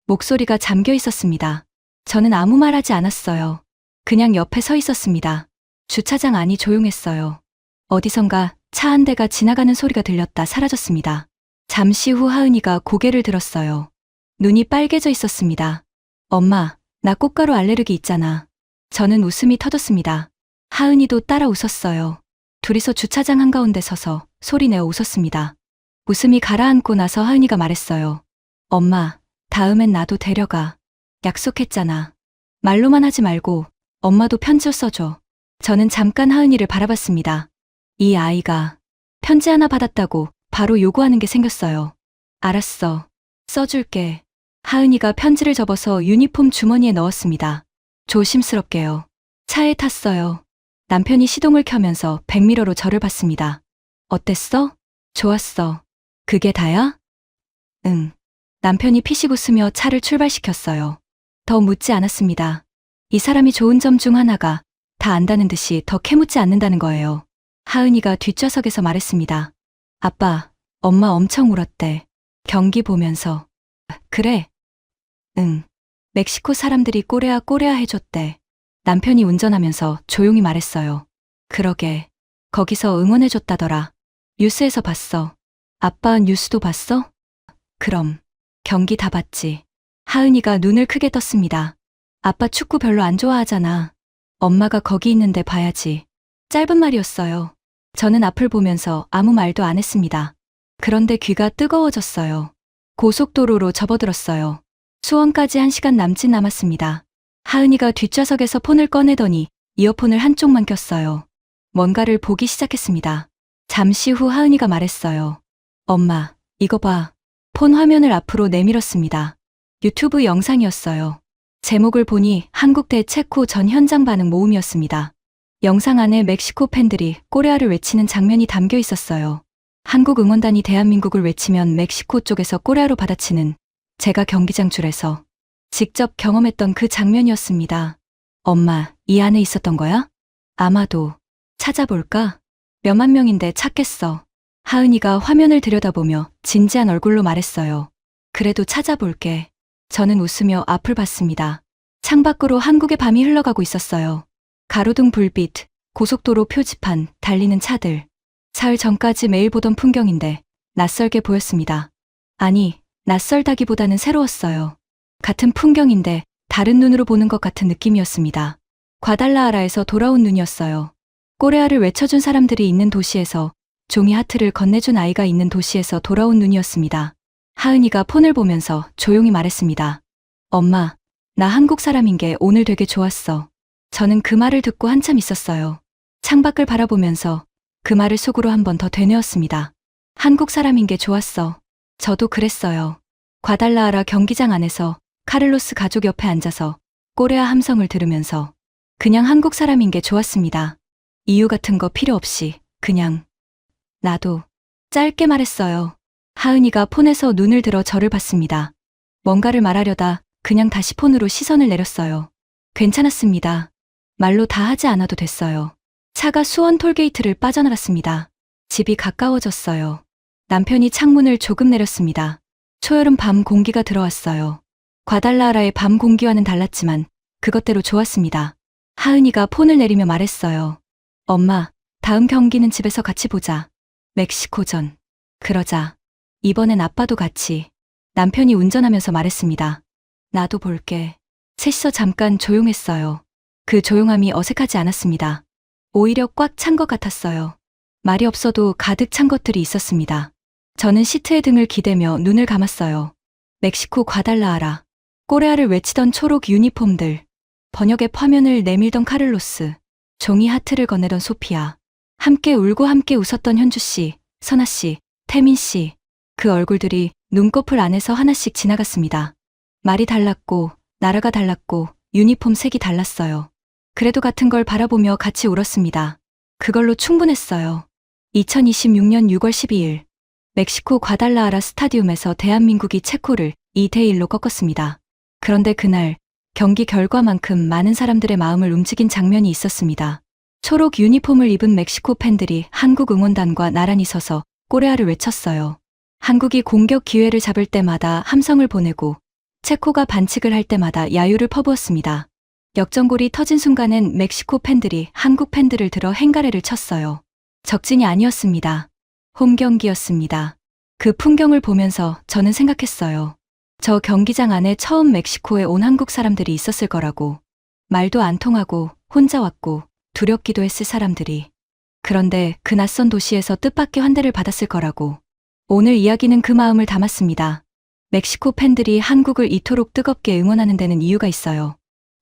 목소리가 잠겨 있었습니다. 저는 아무 말 하지 않았어요. 그냥 옆에 서 있었습니다. 주차장 안이 조용했어요. 어디선가 차 한 대가 지나가는 소리가 들렸다 사라졌습니다. 잠시 후 하은이가 고개를 들었어요. 눈이 빨개져 있었습니다. 엄마, 나 꽃가루 알레르기 있잖아. 저는 웃음이 터졌습니다. 하은이도 따라 웃었어요. 둘이서 주차장 한가운데 서서 소리내어 웃었습니다. 웃음이 가라앉고 나서 하은이가 말했어요. 엄마, 다음엔 나도 데려가. 약속했잖아. 말로만 하지 말고 엄마도 편지 써줘. 저는 잠깐 하은이를 바라봤습니다. 이 아이가 편지 하나 받았다고 바로 요구하는 게 생겼어요. 알았어. 써줄게. 하은이가 편지를 접어서 유니폼 주머니에 넣었습니다. 조심스럽게요. 차에 탔어요. 남편이 시동을 켜면서 백미러로 저를 봤습니다. 어땠어? 좋았어. 그게 다야? 응. 남편이 피식 웃으며 차를 출발시켰어요. 더 묻지 않았습니다. 이 사람이 좋은 점 중 하나가 다 안다는 듯이 더 캐묻지 않는다는 거예요. 하은이가 뒷좌석에서 말했습니다. 아빠, 엄마 엄청 울었대. 경기 보면서. 그래? 응. 멕시코 사람들이 꼬레아 꼬레아 해줬대. 남편이 운전하면서 조용히 말했어요. 그러게. 거기서 응원해줬다더라. 뉴스에서 봤어. 아빠 뉴스도 봤어? 그럼. 경기 다 봤지. 하은이가 눈을 크게 떴습니다. 아빠 축구 별로 안 좋아하잖아. 엄마가 거기 있는데 봐야지. 짧은 말이었어요. 저는 앞을 보면서 아무 말도 안 했습니다. 그런데 귀가 뜨거워졌어요. 고속도로로 접어들었어요. 수원까지 1시간 남짓 남았습니다. 하은이가 뒷좌석에서 폰을 꺼내더니 이어폰을 한쪽만 꼈어요. 뭔가를 보기 시작했습니다. 잠시 후 하은이가 말했어요. 엄마, 이거 봐. 폰 화면을 앞으로 내밀었습니다. 유튜브 영상이었어요. 제목을 보니 한국 대 체코 전 현장 반응 모음이었습니다. 영상 안에 멕시코 팬들이 꼬레아를 외치는 장면이 담겨 있었어요. 한국 응원단이 대한민국을 외치면 멕시코 쪽에서 꼬레아로 받아치는 제가 경기장 줄에서 직접 경험했던 그 장면이었습니다. 엄마, 이 안에 있었던 거야? 아마도. 찾아볼까? 몇만 명인데 찾겠어. 하은이가 화면을 들여다보며 진지한 얼굴로 말했어요. 그래도 찾아볼게. 저는 웃으며 앞을 봤습니다. 창밖으로 한국의 밤이 흘러가고 있었어요. 가로등 불빛, 고속도로 표지판, 달리는 차들. 사흘 전까지 매일 보던 풍경인데 낯설게 보였습니다. 아니, 낯설다기보다는 새로웠어요. 같은 풍경인데 다른 눈으로 보는 것 같은 느낌이었습니다. 과달라하라에서 돌아온 눈이었어요. 꼬레아를 외쳐준 사람들이 있는 도시에서, 종이 하트를 건네준 아이가 있는 도시에서 돌아온 눈이었습니다. 하은이가 폰을 보면서 조용히 말했습니다. 엄마, 나 한국 사람인 게 오늘 되게 좋았어. 저는 그 말을 듣고 한참 있었어요. 창밖을 바라보면서 그 말을 속으로 한 번 더 되뇌었습니다. 한국 사람인 게 좋았어. 저도 그랬어요. 과달라하라 경기장 안에서 카를로스 가족 옆에 앉아서 꼬레아 함성을 들으면서 그냥 한국 사람인 게 좋았습니다. 이유 같은 거 필요 없이 그냥 나도 짧게 말했어요. 하은이가 폰에서 눈을 들어 저를 봤습니다. 뭔가를 말하려다 그냥 다시 폰으로 시선을 내렸어요. 괜찮았습니다. 말로 다 하지 않아도 됐어요. 차가 수원 톨게이트를 빠져나갔습니다. 집이 가까워졌어요. 남편이 창문을 조금 내렸습니다. 초여름 밤 공기가 들어왔어요. 과달라하라의 밤 공기와는 달랐지만 그것대로 좋았습니다. 하은이가 폰을 내리며 말했어요. 엄마, 다음 경기는 집에서 같이 보자. 멕시코전. 그러자. 이번엔 아빠도 같이. 남편이 운전하면서 말했습니다. 나도 볼게. 셋이서 잠깐 조용했어요. 그 조용함이 어색하지 않았습니다. 오히려 꽉 찬 것 같았어요. 말이 없어도 가득 찬 것들이 있었습니다. 저는 시트에 등을 기대며 눈을 감았어요. 멕시코 과달라하라. 꼬레아를 외치던 초록 유니폼들. 번역의 화면을 내밀던 카를로스. 종이 하트를 건네던 소피아. 함께 울고 함께 웃었던 현주씨, 선아씨, 태민씨. 그 얼굴들이 눈꺼풀 안에서 하나씩 지나갔습니다. 말이 달랐고, 나라가 달랐고, 유니폼 색이 달랐어요. 그래도 같은 걸 바라보며 같이 울었습니다. 그걸로 충분했어요. 2026년 6월 12일. 멕시코 과달라하라 스타디움에서 대한민국이 체코를 2대1로 꺾었습니다. 그런데 그날 경기 결과만큼 많은 사람들의 마음을 움직인 장면이 있었습니다. 초록 유니폼을 입은 멕시코 팬들이 한국 응원단과 나란히 서서 꼬레아를 외쳤어요. 한국이 공격 기회를 잡을 때마다 함성을 보내고 체코가 반칙을 할 때마다 야유를 퍼부었습니다. 역전골이 터진 순간엔 멕시코 팬들이 한국 팬들을 들어 행가래를 쳤어요. 적진이 아니었습니다. 홈 경기였습니다. 그 풍경을 보면서 저는 생각했어요. 저 경기장 안에 처음 멕시코에 온 한국 사람들이 있었을 거라고. 말도 안 통하고 혼자 왔고 두렵기도 했을 사람들이. 그런데 그 낯선 도시에서 뜻밖의 환대를 받았을 거라고. 오늘 이야기는 그 마음을 담았습니다. 멕시코 팬들이 한국을 이토록 뜨겁게 응원하는 데는 이유가 있어요.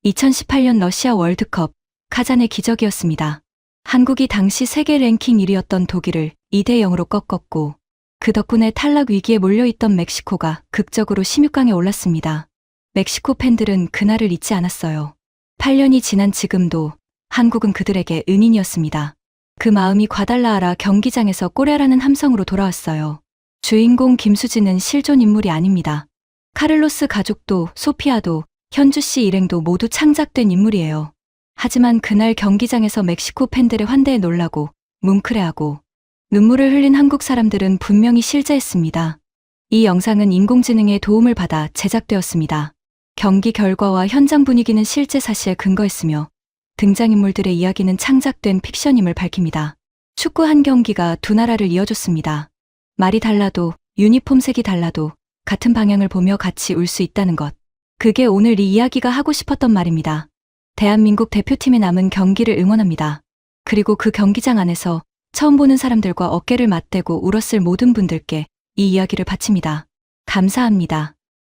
2018년 러시아 월드컵, 카잔의 기적이었습니다. 한국이 당시 세계 랭킹 1위였던 독일을 2대0으로 꺾었고 그 덕분에 탈락 위기에 몰려있던 멕시코가 극적으로 16강에 올랐습니다. 멕시코 팬들은 그날을 잊지 않았어요. 8년이 지난 지금도 한국은 그들에게 은인이었습니다. 그 마음이 과달라하라 경기장에서 꼬레아라는 함성으로 돌아왔어요. 주인공 김수지는 실존 인물이 아닙니다. 카를로스 가족도 소피아도 현주씨 일행도 모두 창작된 인물이에요. 하지만 그날 경기장에서 멕시코 팬들의 환대에 놀라고 뭉클해하고 눈물을 흘린 한국 사람들은 분명히 실제했습니다. 이 영상은 인공지능의 도움을 받아 제작되었습니다. 경기 결과와 현장 분위기는 실제 사실에 근거했으며 등장인물들의 이야기는 창작된 픽션임을 밝힙니다. 축구 한 경기가 두 나라를 이어줬습니다. 말이 달라도 유니폼 색이 달라도 같은 방향을 보며 같이 울 수 있다는 것. 그게 오늘 이 이야기가 하고 싶었던 말입니다. 대한민국 대표팀에 남은 경기를 응원합니다. 그리고 그 경기장 안에서 처음 보는 사람들과 어깨를 맞대고 울었을 모든 분들께 이 이야기를 바칩니다. 감사합니다.